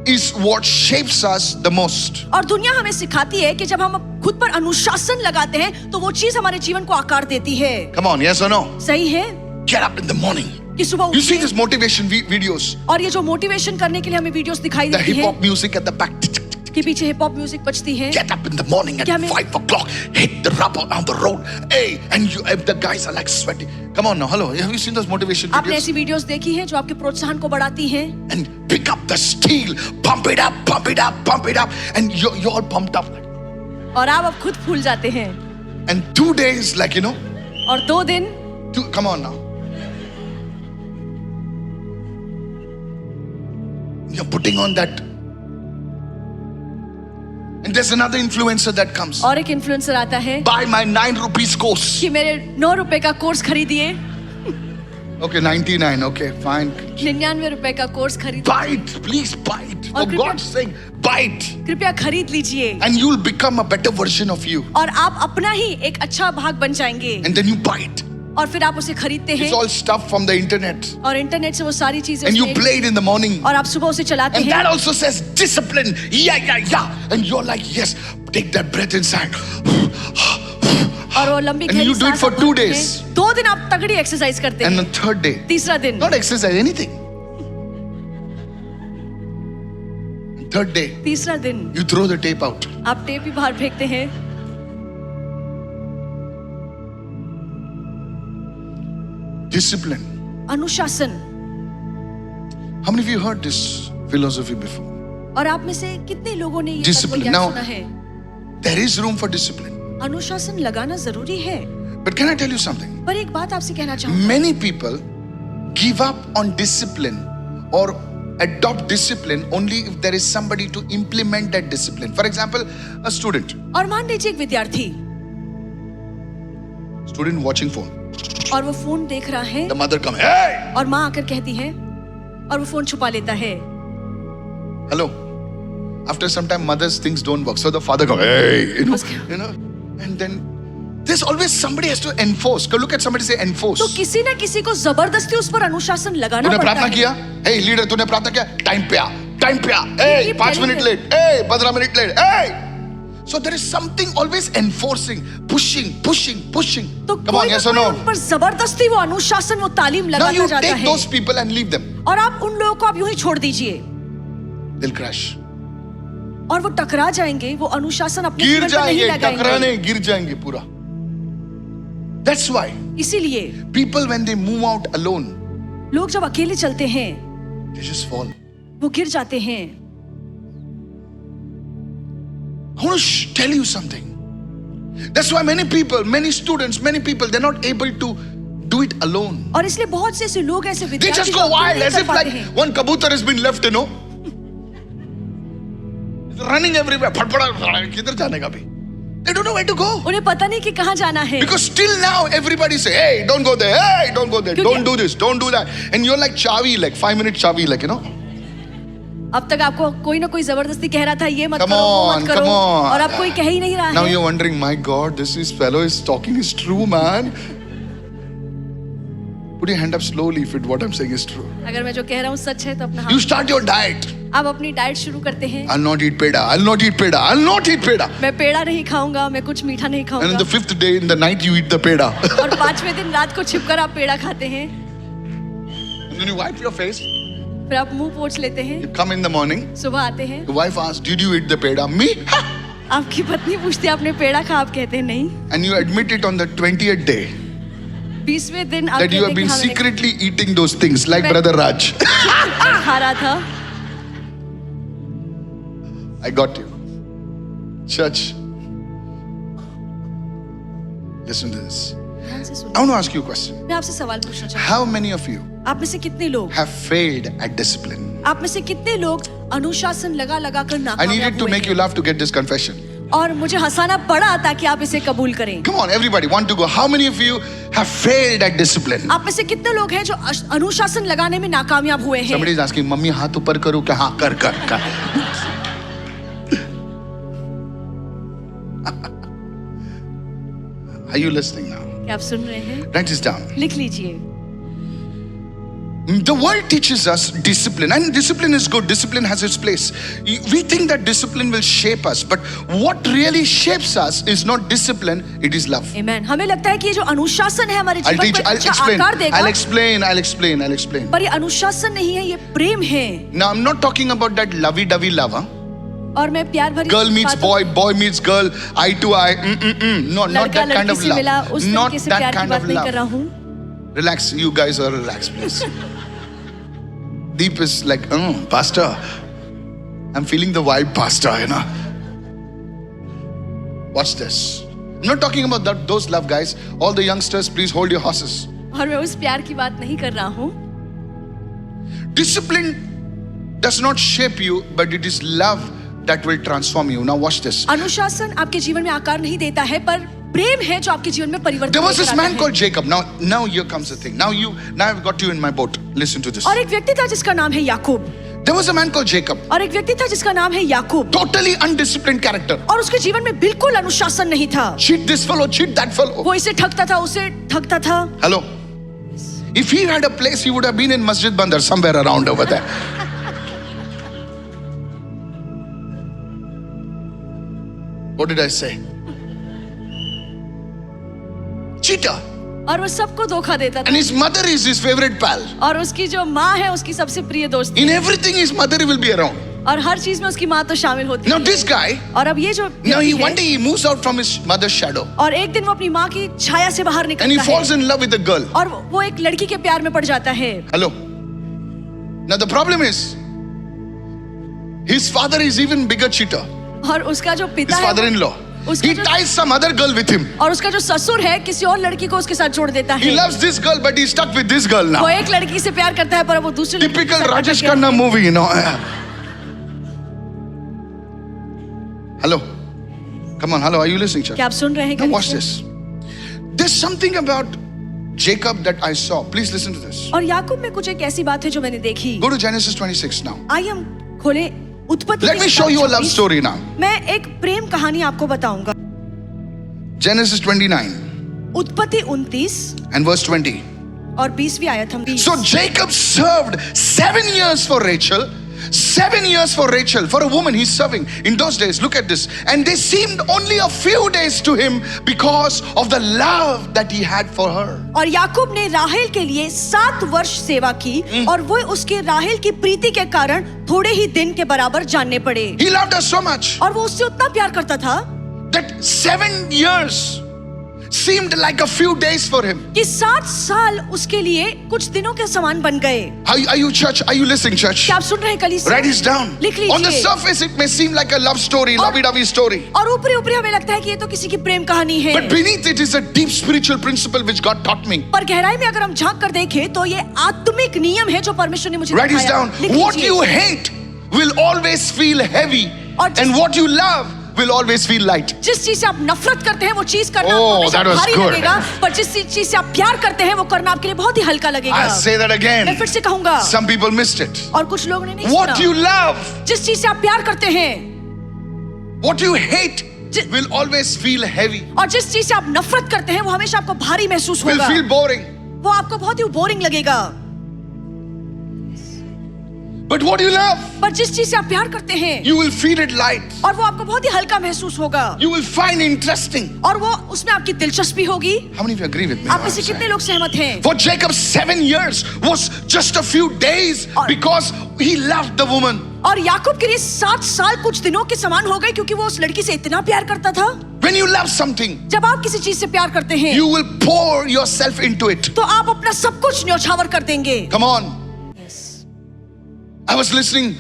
is what shapes us the most.
और दुनिया हमें सिखाती है कि जब हम खुद पर अनुशासन लगाते हैं तो वो चीज हमारे जीवन को आकार देती है।
Come on, yes or no?
सही है
Get up in the morning.
कि सुबह
You see
उठिए
these motivation videos,
और ये जो मोटिवेशन करने के लिए हमें वीडियोस दिखाई
the
देती
hip
है
hop music at the back.
कि पीछे हिप हॉप म्यूजिक बजती है।
Get up in the morning at
क्या मैं-
5 o'clock, hit the rubber on the road. Hey, and the guys are like sweating. Come on now, hello. Have you seen those motivation
आपने
videos?
ऐसी videos देखी हैं जो आपके प्रोत्साहन को बढ़ाती हैं
And pick up the steel, pump it up, pump it up, pump it up, and you're all pumped up.
और आप अब खुद फूल जाते हैं
And 2 days, like you know,
और 2 दिन
come on now. You're putting on that. And there's another influencer that comes.
और एक इन्फ्लुएंसर आता है
Buy my 9 rupees course.
कि मेरे 9 रुपए का कोर्स खरीदिए।
Okay, 99. Okay, fine.
99 रुपए का कोर्स खरीदिए।
Buy it, please buy it. For
और कृपया-
God's sake, buy it.
कृपया खरीद लीजिए
And you'll become a better version of you.
और आप अपना ही एक अच्छा भाग बन जाएंगे।
And then you buy it.
और फिर आप उसे खरीदते
It's
हैं
all stuff from the internet.
और इंटरनेट से वो सारी चीजें
And you
उसमें-
play it in the morning.
और आप सुबह उसे चलाते
And
हैं
that also says discipline. Yeah. And you're like, yes, take that breath inside.
और वो लंबी
And
गहरी
you do it
सांस
for
आप
2
भरते
days.
हैं। 2 दिन आप तगड़ी एक्सरसाइज करते
And
हैं
the third day,
तीसरा दिन
not exercise, anything. Third day,
तीसरा दिन
you throw the tape out.
आप टेप ही बाहर फेंकते हैं।
Discipline.
अनुशासन।
How many of you heard this philosophy before?
और आप में से कितने लोगों ने ये
Discipline.
तत्वज्ञान
Now-
सुना है?
There is room for discipline.
अनुशासन लगाना जरूरी है,
But can I tell you something?
पर एक बात आपसे कहना चाहूँ,
Many people give up on discipline or adopt discipline only if there is somebody to implement that discipline. For example, a student
और मान लीजिए एक विद्यार्थी
watching phone.
और वो फोन देख रहा है
The mother come, hey,
और माँ आकर कहती है और वो फोन छुपा लेता है।
hello. After some time, mother's things don't work, so the father come, hey, you know, and then there's always somebody has to enforce. Go look at somebody, say enforce.
तो किसी न किसी को जबरदस्ती उस पर अनुशासन लगाना
तूने
पड़ता
प्रार्थना
है।
किया, hey leader, तूने प्रार्थना किया, टाइम पे आ, hey,
keep
5
telling
minutes
them.
late, hey, 15 minutes late, hey. So there is something always enforcing, pushing.
तो
Come on,
कोई
yes
ना
or
कोई
no?
उन पर जबरदस्ती वो अनुशासन वो तालीम
Now
लगाता
you
जाता
take
है
those people and leave them.
और आप उन लोगों को आप यूं ही छोड़ दीजिए
They'll crash.
और वो टकरा जाएंगे, वो अनुशासन अपने
गिर
जीवन में नहीं
जाएंगे, टकराने
लगाएंगे।
गिर जाएंगे पूरा. That's why
इसीलिए
people when they move out alone,
लोग जब अकेले चलते हैं
they just fall.
वो गिर जाते हैं।
I want to tell you something. That's why many people, many students, many people, they're not able to do it alone.
और इसलिए बहुत से ऐसे लोग ऐसे
They
विद्यार्थी
just
जो
go
अकेले
wild
नहीं
as
कर
if
पाते
like
हैं।
one kabutar has been left, you know. Running everywhere. फटफड़ा किधर जाने का भी. They don't know where to go.
उन्हें पता नहीं कि कहाँ जाना है।
Because still now everybody say, hey, don't go there, hey, don't go there,
क्योंकि-
don't do this, don't do that. And you're like chavi, like 5-minute chavi, like, you know.
अब तक आपको कोई ना कोई जबरदस्ती कह रहा था ये मत
Come
करो, वो
on,
मत करो,
come on.
और अब कोई कह ही नहीं रहा
Now
है।
you're wondering, my God, this fellow is talking is true, man. Put your hand up slowly if what I'm saying is true.
अगर मैं जो कह रहा हूँ सच है तो अपना
You
हाथ,
start your diet.
आप अपनी डाइट शुरू करते हैं।
I'll not eat peda, I'll not eat peda, I'll not eat peda.
मैं पेड़ा नहीं खाऊंगा, मैं कुछ मीठा नहीं
And on
खाऊंगा,
the 5th day in the night you eat the peda.
और 5वें दिन रात को छिपकर आप पेड़ा खाते हैं।
And then you wipe your face,
फिर आप मुंह पोंछ लेते हैं,
you come in the morning,
सुबह आते हैं,
the wife asks, did you eat the peda? Me? Ha!
आपकी पत्नी पूछती है आपने पेड़ा खा, आप कहते हैं नहीं।
And you admit it on the 20th day
20वें दिन आप
that you
कहते
have
हैं
been
कि हाँ, मैंने
secretly eating those things like
मैं-
Brother Raj.
खा रहा था।
I got you. Church, listen to this.
ध्यान से सुनिए।
I want to ask you a question.
मैं आपसे सवाल पूछना चाहूँ,
How many of you
आप में से कितने लोग,
have failed at discipline?
आप में से कितने लोग अनुशासन लगा कर
I
नाकामयाब
needed to
हुए
make you
हैं?
laugh to get this confession.
और मुझे हंसाना पड़ा ताकि आप इसे कबूल करें।
Come on, everybody, want to go. How many of you have failed at discipline?
आप में से कितने लोग हैं जो अनुशासन लगाने में नाकामयाब हुए हैं?
Somebody is asking, मम्मी हाथ ऊपर करो क्या? हाँ, कर. Are you listening now?
क्या आप सुन रहे हैं?
Write this down.
लिख लीजिए।
The world teaches us discipline, and discipline is good. Discipline has its place. We think that discipline will shape us, but what really shapes us is not discipline, it is love.
आमेन। हमें लगता है कि ये जो अनुशासन है हमारे
I'll
जीवन
teach,
को
I'll
अच्छा
explain,
आकार देगा,
I'll explain.
पर ये अनुशासन नहीं है, ये प्रेम है।
Now, I'm not talking about that lovey-dovey love, huh?
और मैं प्यार भरी
Girl meets boy, boy meets girl, eye to eye. No, not
लड़का
that kind
लड़की
of
से मिला,
love.
उस
Not
तरीके से
that
प्यार की
kind
बात
of
नहीं कर रहा
love.
हूँ।
Relax, you guys are relaxed, please. Deep is like, pastor, I'm feeling the vibe, pastor, you know. Watch this. I'm not talking about those love guys. All the youngsters, please hold your horses.
और मैं उस प्यार की बात नहीं कर रहा हूँ।
Discipline does not shape you, but it is love that will transform you. Now watch this.
अनुशासन आपके जीवन में आकार नहीं देता है, पर प्रेम है जो आपके जीवन में परिवर्तन
There was
लेकर
this
आता
man
है।
called Jacob. Now here comes the thing. Now I've got you in my boat. Listen to this.
और एक व्यक्ति था जिसका नाम है याकूब।
There was a man called Jacob,
और एक व्यक्ति था जिसका नाम है याकूब,
totally undisciplined character.
और उसके जीवन में बिल्कुल अनुशासन नहीं था।
Cheat this fellow, cheat that fellow.
वो इसे ठगता था, उसे ठगता था।
Hello. If he had a place, he would have been in Masjid Bandar, somewhere around over there. What did I say? Cheater.
और वो सबको धोखा देता था।
And his mother is his favorite pal.
और उसकी जो माँ है उसकी सबसे प्रिय दोस्त थी।
In everything, his mother will be around.
और हर चीज में उसकी माँ तो शामिल होती
Now
है।
this guy,
और अब ये जो
now
व्यक्ति
one
है,
day he moves out from his mother's shadow
और एक दिन वो अपनी माँ की छाया से बाहर
and he
निकलता है
falls in love with a girl.
और वो एक लड़की के प्यार में पड़ जाता है।
Hello. Now the problem is, his father is even bigger cheater.
और उसका जो पिता
His
है
father-in-law.
उसका
He
जो
ties some other girl with him.
और उसका जो ससुर है किसी और लड़की को उसके साथ जोड़ देता
He
है।
loves this girl, but he's stuck with this girl
वो
now.
एक लड़की से प्यार करता है पर वो दूसरी लड़की के
Typical
साथ
Rajesh
अटक गया।
Khanna movie, you know. Hello. Come on, hello. Are you listening, church?
क्या आप सुन रहे हैं?
Now
कलीसिया?
watch this. There's something about Jacob that I saw. Please listen to this.
और याकूब में कुछ एक ऐसी बात है जो मैंने देखी।
Go to Genesis 26 now.
आइए हम खोले उत्पत्ति
Let
की
me show you a
किताब
love
26।
story now.
मैं एक प्रेम कहानी आपको बताऊंगा।
Genesis 29
उत्पत्ति 29
and verse 20.
और 20वीं आयत हम 20।
So Jacob served 7 years for Rachel. 7 years for Rachel, for a woman he's serving. In those days, look at this. And they seemed only a few days to him because of the love that he had for her.
और याकूब ने राहेल के लिए 7 वर्ष सेवा की और वो उसके राहेल की प्रीति के कारण थोड़े ही दिन के बराबर जानने पड़े।
He loved her so much
और वो उससे उतना प्यार करता था
that 7 years seemed like a few days for him.
कि 7 साल उसके लिए कुछ दिनों के समान बन गए।
Are you church? Are you listening, church?
क्या आप सुन रहे हैं कलीसिया?
Write this down.
लिख
On the
लीजिए।
surface, it may seem like a love story,
और-
lovey-dovey story.
और ऊपरी ऊपरी हमें लगता है कि ये तो किसी की प्रेम कहानी है,
But beneath it is a deep spiritual principle which God taught me.
पर गहराई में अगर हम झांक कर देखें तो ये आत्मिक नियम है जो परमेश्वर ने मुझे
Write this
दिखाया।
down.
लिख
What
लीजिए।
you hate will always feel heavy,
और जिस-
and what you love will always feel light.
जिस चीज से आप नफरत करते हैं वो चीज करना
Oh,
आपको हमेशा
that was
भारी
good.
लगेगा, पर जिस चीज से आप प्यार करते हैं वो करना आपके लिए बहुत ही हल्का लगेगा।
I'll say that
मैं
again.
फिर से कहूंगा,
Some people missed it.
और कुछ लोगों ने नहीं
What
सुना।
you love,
जिस चीज से आप प्यार करते हैं
what you hate
Ji-
will always feel heavy,
और जिस चीज से आप नफरत करते हैं वो हमेशा आपको भारी महसूस
will
होगा,
feel boring.
वो आपको बहुत ही बोरिंग लगेगा।
But what you love,
पर जिस चीज से आप प्यार करते हैं
you will feel it light.
और वो आपको बहुत ही हल्का महसूस होगा
You will find interesting.
और वो उसमें आपकी दिलचस्पी होगी।
How many of you agree with me?
आप में से कितने लोग सहमत हैं?
For Jacob, 7 years was just a few days
और-
because he loved the woman.
और याकूब के लिए 7 साल कुछ दिनों के समान हो गए क्योंकि वो उस लड़की से इतना प्यार करता था।
When you love something,
जब आप किसी चीज से प्यार करते हैं
you will pour yourself into it.
तो आप अपना सब कुछ न्यौछावर कर देंगे।
Come on. I was listening.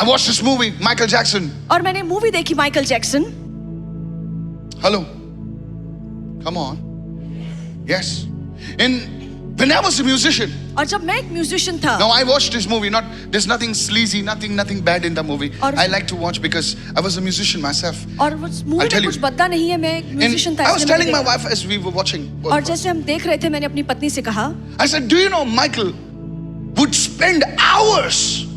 I watched this movie, Michael Jackson.
और मैंने मूवी देखी Michael Jackson.
Hello. Come on. Yes. When I was a musician,
और जब मैं एक म्यूजिशियन था
now I watched this movie. There's nothing sleazy, nothing bad in the movie.
और-
I like to watch because I was a musician myself.
और उस movie
I'll tell
में
you.
कुछ बदला नहीं है, मैं एक
And
म्यूजिशियन था
I was
इसलिए
telling my
मैंने
wife as we were watching.
देखा। और जैसे हम देख रहे थे मैंने अपनी पत्नी से कहा,
I said, do you know Michael would spend hours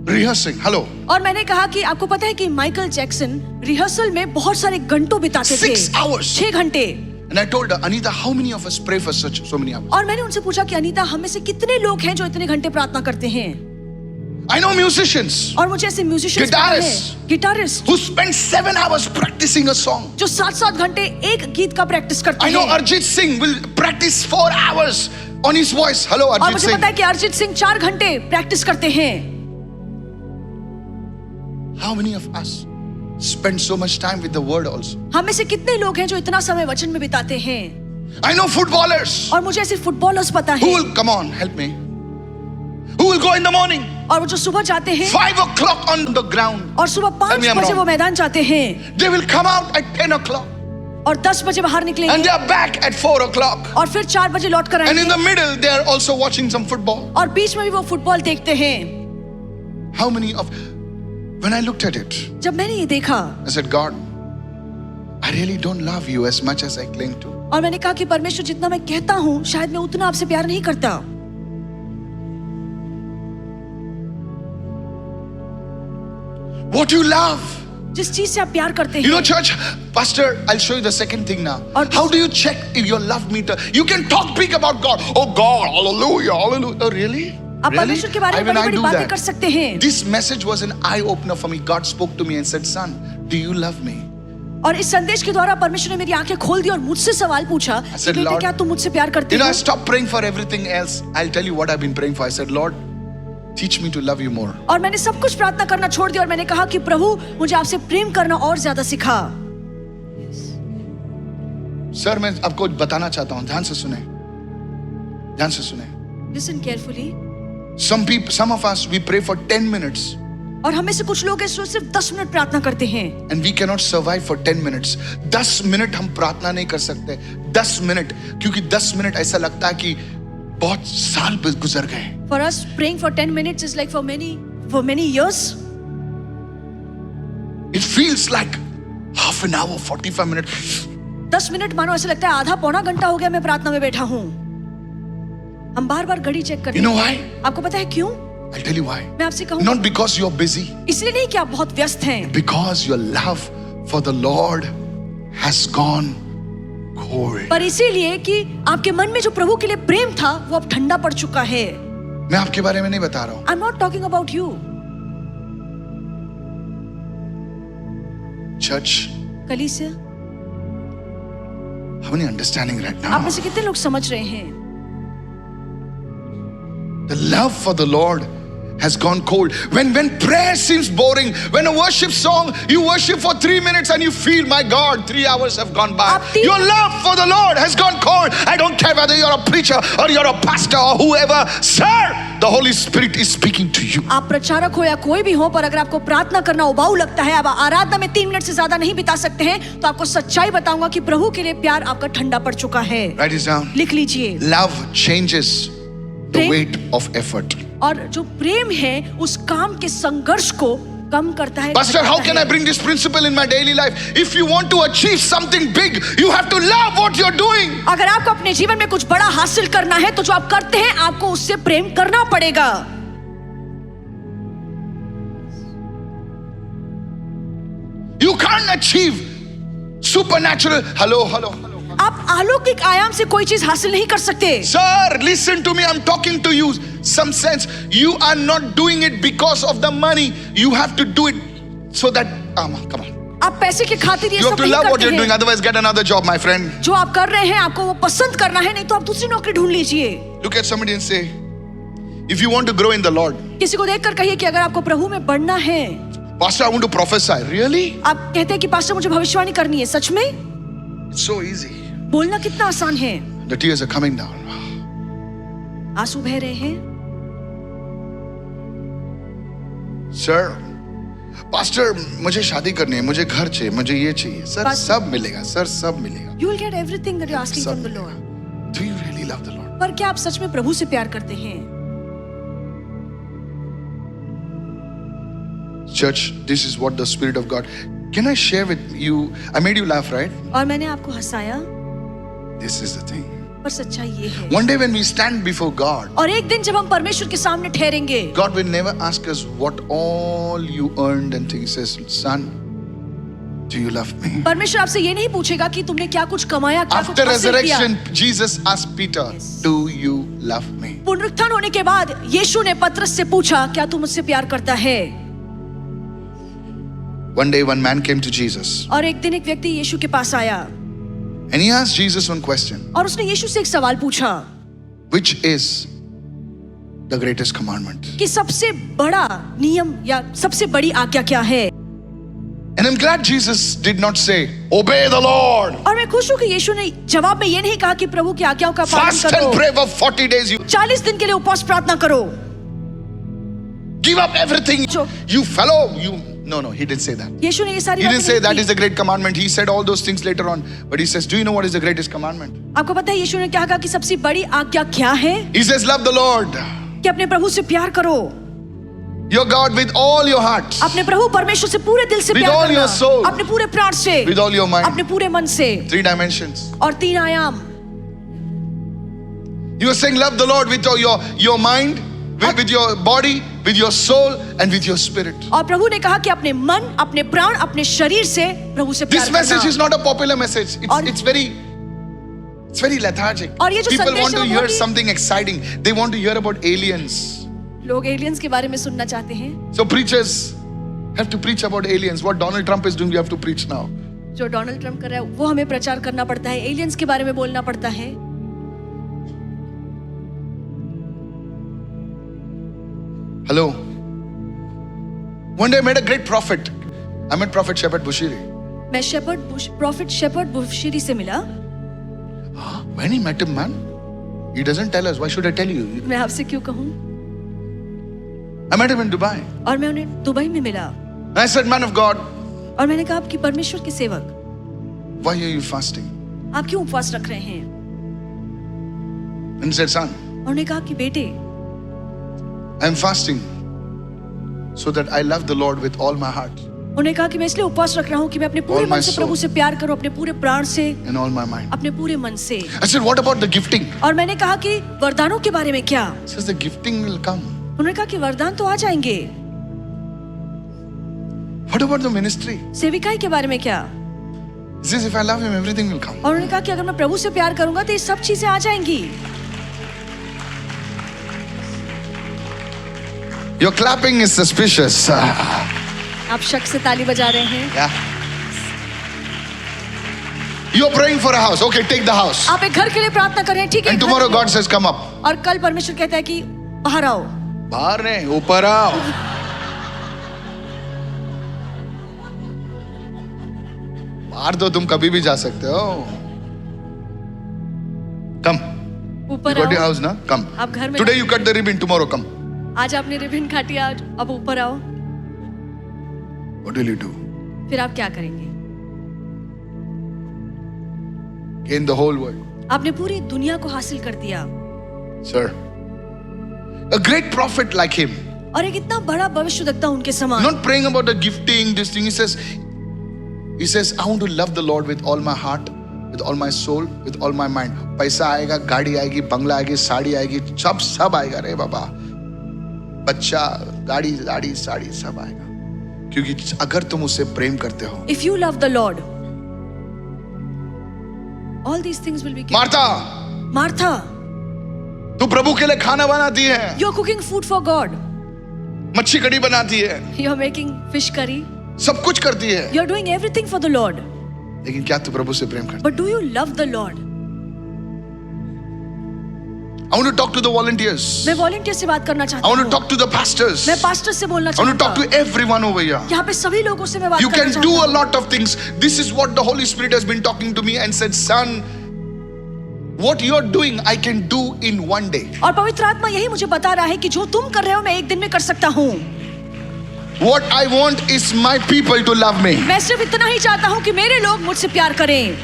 rehearsing? Hello.
और मैंने कहा कि आपको पता है कि माइकल जैक्सन रिहर्सल में बहुत सारे घंटों बिताते थे।
6 hours.
6 घंटे।
And I told her, Anita, how many of us pray for so many hours?
और मैंने उनसे पूछा कि अनीता, हम में से कितने लोग हैं जो इतने घंटे प्रार्थना करते हैं?
I know musicians
और मुझे ऐसे musicians
Guitarists.
Guitarist
who spend 7 hours practicing a song.
जो 7-7 घंटे एक गीत का प्रैक्टिस करते
I know
हैं।
Arjit Singh will practice 4 hours on his voice. Hello,
और
Arjit
मुझे
Singh.
पता है कि अरिजीत सिंह 4 घंटे प्रैक्टिस करते हैं।
How many of us spend so much time with the word also?
हम में से कितने लोग हैं जो इतना समय वचन में बिताते हैं?
I know footballers
और मुझे ऐसे फुटबॉलर्स पता
who
है
will, come on, help me, who will go in the morning,
और वो जो सुबह जाते हैं
5 o'clock on the ground.
और सुबह
Tell me
5
I'm
बजे
wrong.
वो मैदान जाते हैं
They will come out at 10 o'clock
और 10 बजे बाहर
and
निकलेंगे
they are back at 4 o'clock.
और फिर 4 बजे लौट कर
And in
आएंगे
the middle, they are also watching some football.
और बीच में भी वो फुटबॉल देखते हैं।
How many of, when I looked at it,
जब मैंने ये देखा
I said, God, I really don't love you as much as I claim to.
और मैंने कहा कि परमेश्वर, जितना मैं कहता हूँ शायद मैं उतना आपसे प्यार नहीं करता।
what you love.
जिस चीज से आप प्यार करते
You know,
हैं.
church, Pastor, I'll show you the second thing now.
और
How do you check if your love meter? You can talk big about God. Oh God, hallelujah, hallelujah. Oh, really?
आप
Really?
परमेश्वर के बारे में
When I
बड़ी-बड़ी
do
बातें
that.
कर सकते हैं.
This message was an eye opener for me. God spoke to me and said, "Son, do you love me?"
और इस संदेश के द्वारा परमेश्वर ने मेरी आंखें खोल दी और मुझसे सवाल पूछा कि
said,
बेटे
"Lord,"
क्या तुम मुझसे प्यार करते
You know,
हो?
I stopped praying for everything else. I'll tell you what I've been praying for. I said, "Lord, teach me to love you more."
और मैंने सब कुछ प्रार्थना करना छोड़ दिया और मैंने कहा कि प्रभु मुझे आपसे प्रेम करना और ज्यादा सिखा.
सर, मैं आपको बताना चाहता हूं, ध्यान से सुने, ध्यान से सुने.
Listen carefully.
Some of us, we pray for 10 minutes.
और हमें से कुछ लोग हैं जो सिर्फ 10 मिनट प्रार्थना करते हैं.
And we cannot survive for 10 minutes. 10 minute हम प्रार्थना नहीं कर सकते. 10 मिनट, क्योंकि 10 मिनट ऐसा लगता है कि बहुत साल गुजर गए.
For us, praying for 10 minutes is like for many years.
It feels like half an hour, 45 minutes.
10 minute मानो ऐसा लगता है आधा पौना घंटा हो गया मैं प्रार्थना में बैठा हूँ. हम बार-बार घड़ी चेक करते
You know
हैं.
why?
आपको पता है क्यों?
I'll tell you why.
मैं आपसे कहूँ
Not because you're busy,
इसलिए नहीं कि आप बहुत व्यस्त हैं,
because your love for the Lord has gone cold.
पर इसीलिए कि आपके मन में जो प्रभु के लिए प्रेम था वो अब ठंडा पड़ चुका है.
मैं आपके बारे में नहीं बता रहा हूं.
I'm not talking about you.
Church,
कलीसिया,
how many understanding right
आप
now?
में से कितने लोग समझ रहे हैं?
The love for the Lord has gone cold. When prayer seems boring, when a worship song, you worship for 3 minutes and you feel, my God, 3 hours have gone by.
आप 3
Your love for the Lord has gone cold. I don't care whether you're a preacher or you're a pastor or whoever. Sir, the Holy Spirit is speaking to you.
आप प्रचारक हो या कोई भी हो, पर अगर आपको प्रार्थना करना उबाऊ लगता है, आप आराधना में 3 मिनट से ज्यादा नहीं बिता सकते हैं, तो आपको सच्चाई बताऊंगा कि प्रभु के लिए प्यार आपका ठंडा पड़ चुका है.
Write this down.
लिख लीजिए.
Love changes the
Prem-
weight of effort.
और जो प्रेम है उस काम के संघर्ष को कम करता है.
Pastor, how
घटाता
can I
है.
bring this principle in my daily life? If you want to achieve something big, you have to love what you're doing.
अगर आपको अपने जीवन में कुछ बड़ा हासिल करना है तो जो आप करते हैं आपको उससे प्रेम करना पड़ेगा.
You can't achieve supernatural. Hello.
आप अलौकिक आयाम से कोई चीज हासिल नहीं कर सकते.
Sir, listen to me. I'm talking to you. Some sense. You are not doing it because of the money. You have to do it so that. Come on.
आप पैसे के खातिर ये
You have
सब
to
नहीं
love what
करते
you're doing.
हैं.
Otherwise, get another job, my friend.
जो आप कर रहे हैं आपको वो पसंद करना है, नहीं तो आप दूसरी नौकरी ढूंढ लीजिए.
Look at somebody and say, if you want to grow in the Lord,
किसी को देखकर कहिए कि अगर आपको प्रभु में बढ़ना है.
Pastor, I want to prophesy. Really?
आप कहते हैं कि पास्टर मुझे भविष्यवाणी करनी है. सच में
It's so easy.
बोलना कितना आसान है.
The tears are coming down.
आंसू बह रहे हैं.
Sir, Pastor, मुझे शादी करनी है, मुझे घर चाहिए, मुझे ये चाहिए. Sir,
Pastor-
सब मिलेगा. Sir, सब मिलेगा.
You will get everything that you're asking
सब
from the
मिलेगा.
Lord.
Do you really love the Lord?
पर क्या आप सच में प्रभु से प्यार करते हैं?
Church, this is what the Spirit of God. Can I share with you? I made you laugh, right?
और मैंने आपको हंसाया,
This is the thing.
पर सच्चाई ये है.
One day when we stand before God,
और एक दिन जब हम परमेश्वर के सामने ठहरेंगे,
God will never ask us what all you earned and things. He says, son, do you love me?
परमेश्वर आपसे ये नहीं पूछेगा कि तुमने क्या कुछ कमाया, क्या कुछ
After
हासिल किया.
resurrection, Jesus asked Peter,
Yes.
do you love me?
पुनरुत्थान होने के बाद यीशु ने पतरस से पूछा, क्या तू मुझसे प्यार करता है?
One day one man came to Jesus
और एक दिन एक व्यक्ति यीशु के पास आया
and he asked Jesus one question,
और उसने यीशु से एक सवाल पूछा
which is the greatest commandment?
कि सबसे बड़ा नियम या सबसे बड़ी आज्ञा क्या है?
And I'm glad Jesus did not say, obey the Lord.
और मैं खुश हूं कि यीशु ने जवाब में ये नहीं कहा कि प्रभु की आज्ञाओं का पालन
Fast
करो,
and pray for 40 days. You
40 दिन के लिए उपवास प्रार्थना करो.
give up everything.
So-
You fellow, you. No, he didn't say that.
यीशु ने ये सारी
He didn't
बातें
say
नहीं
that
की.
is the great commandment. He said all those things later on. But he says, do you know what is the greatest commandment?
आपको पता है यीशु ने क्या कहा कि सबसे बड़ी आज्ञा क्या है?
He says, love the Lord,
कि अपने प्रभु से प्यार करो,
your God, with all your heart,
अपने प्रभु परमेश्वर से पूरे दिल से
With
प्यार
all
करना,
your soul.
अपने पूरे प्राण से,
with all your mind.
अपने पूरे मन से,
3 dimensions.
और 3 आयाम.
You are saying love the Lord with all your mind, with your body, with your soul, and with your spirit.
और प्रभु ने कहा कि अपने मन, अपने प्राण, अपने शरीर से प्रभु से प्यार
This message is
करना।
not a popular message. It's very lethargic.
और ये जो
People
संदेश
want
है
to
वो
hear
बहुत ही-
something exciting. They want to hear about aliens.
लोग एलियंस के बारे में सुनना चाहते हैं।
So preachers have to preach about aliens. What Donald Trump is doing, we have to preach now.
जो डोनाल्ड ट्रम्प कर रहा है वो हमें प्रचार करना पड़ता है, एलियंस के बारे में बोलना पड़ता है।
Hello. One day I met a great prophet. I met Prophet Shepard Bushiri.
मैं प्रॉफिट शेपर्ड बुशरी से मिला।
When he met him, man, he doesn't tell us. Why should I tell you?
मैं आपसे क्यों कहूँ?
I met him in Dubai.
और मैं उन्हें दुबई में मिला
And I said, man of God,
और मैंने कहा आपकी परमेश्वर के सेवक,
why are you fasting?
आप क्यों उपवास रख रहे हैं?
And he said, son,
और उन्होंने कहा कि बेटे,
I'm fasting so that I love the Lord with all my heart
उन्होंने कहा कि मैं इसलिए उपवास रख रहा हूँ कि मैं अपने पूरे
All my
मन से
soul.
प्रभु से प्यार करूँ, अपने पूरे प्राण से,
and all my mind.
अपने पूरे मन से।
I said, what about the gifting?
और मैंने कहा कि वरदानों के बारे में क्या?
He says, the gifting will come.
उन्होंने कहा कि वरदान तो आ जाएंगे।
What about the ministry?
सेविकाई के बारे में क्या?
He says, if I love him, everything will come.
और उन्होंने कहा कि अगर मैं प्रभु से प्यार करूंगा तो ये सब चीजें आ जाएंगी।
Your clapping is suspicious.
आप शक से ताली बजा रहे हैं।
Yeah. You're praying for a house. Okay, take the house.
आप एक घर के लिए प्रार्थना कर रहे हैं, ठीक है?
And
घर
tomorrow
में-
God says, come up.
और कल परमेश्वर कहता है कि बाहर आओ।
बाहर नहीं, ऊपर आओ. बाहर तो तुम कभी भी जा सकते हो. Come.
ऊपर
You got your
आओ।
house, na? Come.
आप घर में-
Today you cut the ribbon. Tomorrow come.
आज आपने रिबन काटी, आज अब ऊपर आओ।
What will you do?
फिर आप क्या करेंगे?
Gain the whole world.
आपने पूरी दुनिया को हासिल कर दिया
Sir. A great prophet like him.
और एक इतना बड़ा भविष्यद्वक्ता उनके समान।
Not praying about the gifting, this thing. He says, I want to love the Lord with all my heart, with all my soul, with all my mind. पैसा आएगा, गाड़ी आएगी, बंगला आएगी, साड़ी आएगी, सब आएगा रे बाबा. बच्चा, गाड़ी, साड़ी सब आएगा. क्योंकि अगर तुम उससे प्रेम करते हो.
If you love the Lord, all these things will be given.
Martha, तू प्रभु के लिए खाना बनाती है,
You're cooking food for God.
मच्छी कड़ी बनाती है,
You're making fish curry.
सब कुछ करती है.
You're doing everything for the Lord.
लेकिन क्या तू प्रभु से प्रेम करती है?
But do you love the Lord?
I want to talk to the volunteers.
मैं वॉलंटियर से बात करना
I
चाहता
want to
हूँ।
talk to the pastors.
मैं पास्टर से बोलना
I want to
चाहता
talk
हूँ।
to everyone over here.
यहाँ पे सभी लोगों से मैं बात
You
करना
can
चाहता
do a
हूँ।
lot of things. This is what the Holy Spirit has been talking to me and said, son, what you're doing, I can do in one day.
और पवित्र आत्मा यही मुझे बता रहा है कि जो तुम कर रहे हो मैं एक दिन में कर सकता हूँ।
What I want is my people to love me.
मैं सिर्फ इतना ही चाहता हूँ कि मेरे लोग मुझसे प्यार करें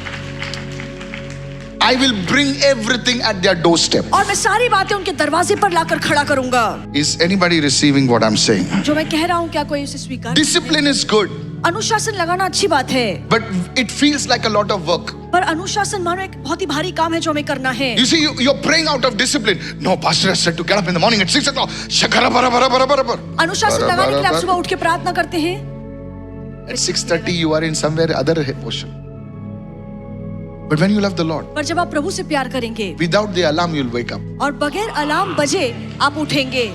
I will bring everything at their doorstep.
और मैं सारी बातें उनके दरवाजे पर लाकर खड़ा करूंगा।
Is anybody receiving what I'm saying?
जो मैं कह रहा हूँ क्या कोई उसे स्वीकार?
Discipline is good,
अनुशासन लगाना अच्छी बात है,
but it feels like a lot of work.
पर अनुशासन मानो एक बहुत ही भारी काम है जो हमें करना है।
You see, you're praying out of discipline. No, pastor has said to get up in the morning at 6 o'clock. Shakara bara bara bara bara bara.
अनुशासन लगाने के लिए आप सुबह उठ के प्रार्थना करते हैं।
At 6:30 you are in somewhere other ocean. But when you love the Lord,
पर जब आप प्रभु से प्यार करेंगे
without the alarm you'll wake up.
और बगैर अलार्म बजे आप उठेंगे,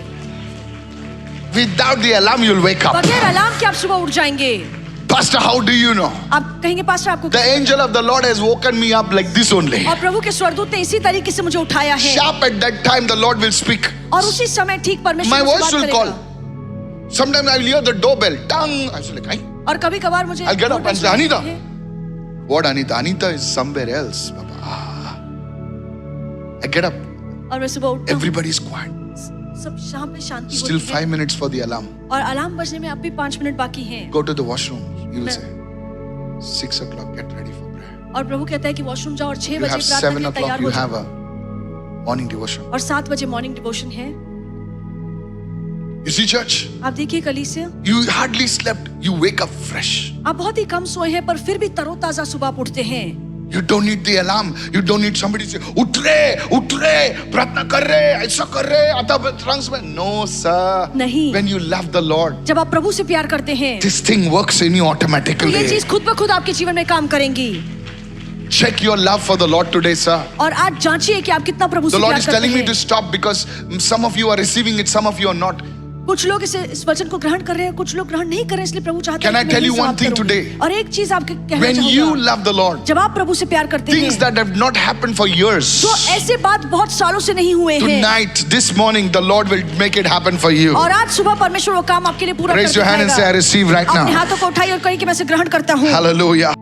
Without the alarm you'll wake up.
बगैर अलार्म के आप सुबह उठ जाएंगे।
Pastor, how do you know?
आप कहेंगे पास्टर आपको
The angel of the Lord has woken me up like this only.
और प्रभु के स्वर्गदूत ने इसी तरीके से मुझे उठाया है
Sharp at that time the Lord will speak.
और उसी समय ठीक परमेश्वर
My
मुझसे
voice
बात
will
करेगा।
call. Sometimes I'll hear the doorbell. Tang. I was like,
और कभी कभार मुझे
I'll get up and say,
सुनाई
"Anita."
देती है।
what Anita? Anita is somewhere else. Baba. I get up.
और मैं सुबह उठता हूँ,
Everybody is quiet.
सब शाम पे शांति
Still
होती
5
है
minutes for the alarm.
और अलार्म बजने में अब भी 5 मिनट बाकी हैं
Go to the washroom. He will say, 6 o'clock, get ready for prayer.
और प्रभु कहता है कि वॉशरूम जाओ और 6
You
बजे
have
प्रार्थना
7
के लिए
o'clock,
तैयार
you
हो
have
जाओ
a morning devotion.
और 7 बजे मॉर्निंग डिवोशन है।
You see, church,
आप देखिए कलीसिया,
you hardly slept. You wake up fresh.
आप बहुत ही कम सोए हैं पर फिर भी तरोताजा सुबह आप उठते हैं।
You don't need the alarm. You don't need somebody to say, उठ रे, प्रार्थना कर रहे, ऐसा कर रहे, आता trunks में. No, sir.
नहीं.
When you love the Lord,
जब आप प्रभु से प्यार करते हैं,
this thing works in you
तो
automatically.
ये चीज खुद ब खुद आपके जीवन में काम करेंगी.
Check your love for the Lord today, sir.
और आज जांचिए कि आप कितना प्रभु से
The Lord
प्यार
is
करते
telling me
हैं.
to stop because some of you are receiving it, some of you are not.
कुछ लोग इस वचन को ग्रहण कर रहे हैं, कुछ लोग ग्रहण नहीं कर रहे हैं, इसलिए प्रभु चाहते
Can
हैं
I
कि
tell
मैं
you
ये
one
समाप्त
thing
करूं.
today?
और एक चीज आपके कहना
When you
चाहूंगा,
love the Lord,
जब आप प्रभु से प्यार करते
things
हैं,
that have not happened for years,
जो ऐसे बात बहुत सालों से नहीं हुए हैं,
tonight, this morning, the Lord will make it happen for you.
और आज सुबह परमेश्वर वो काम आपके लिए पूरा कर
Raise your hand and say, I
दिखाएगा.
receive right
अपने
now.
हाथों को उठाइए और कहिए कि मैं इसे ग्रहण करता हूँ.
Hallelujah.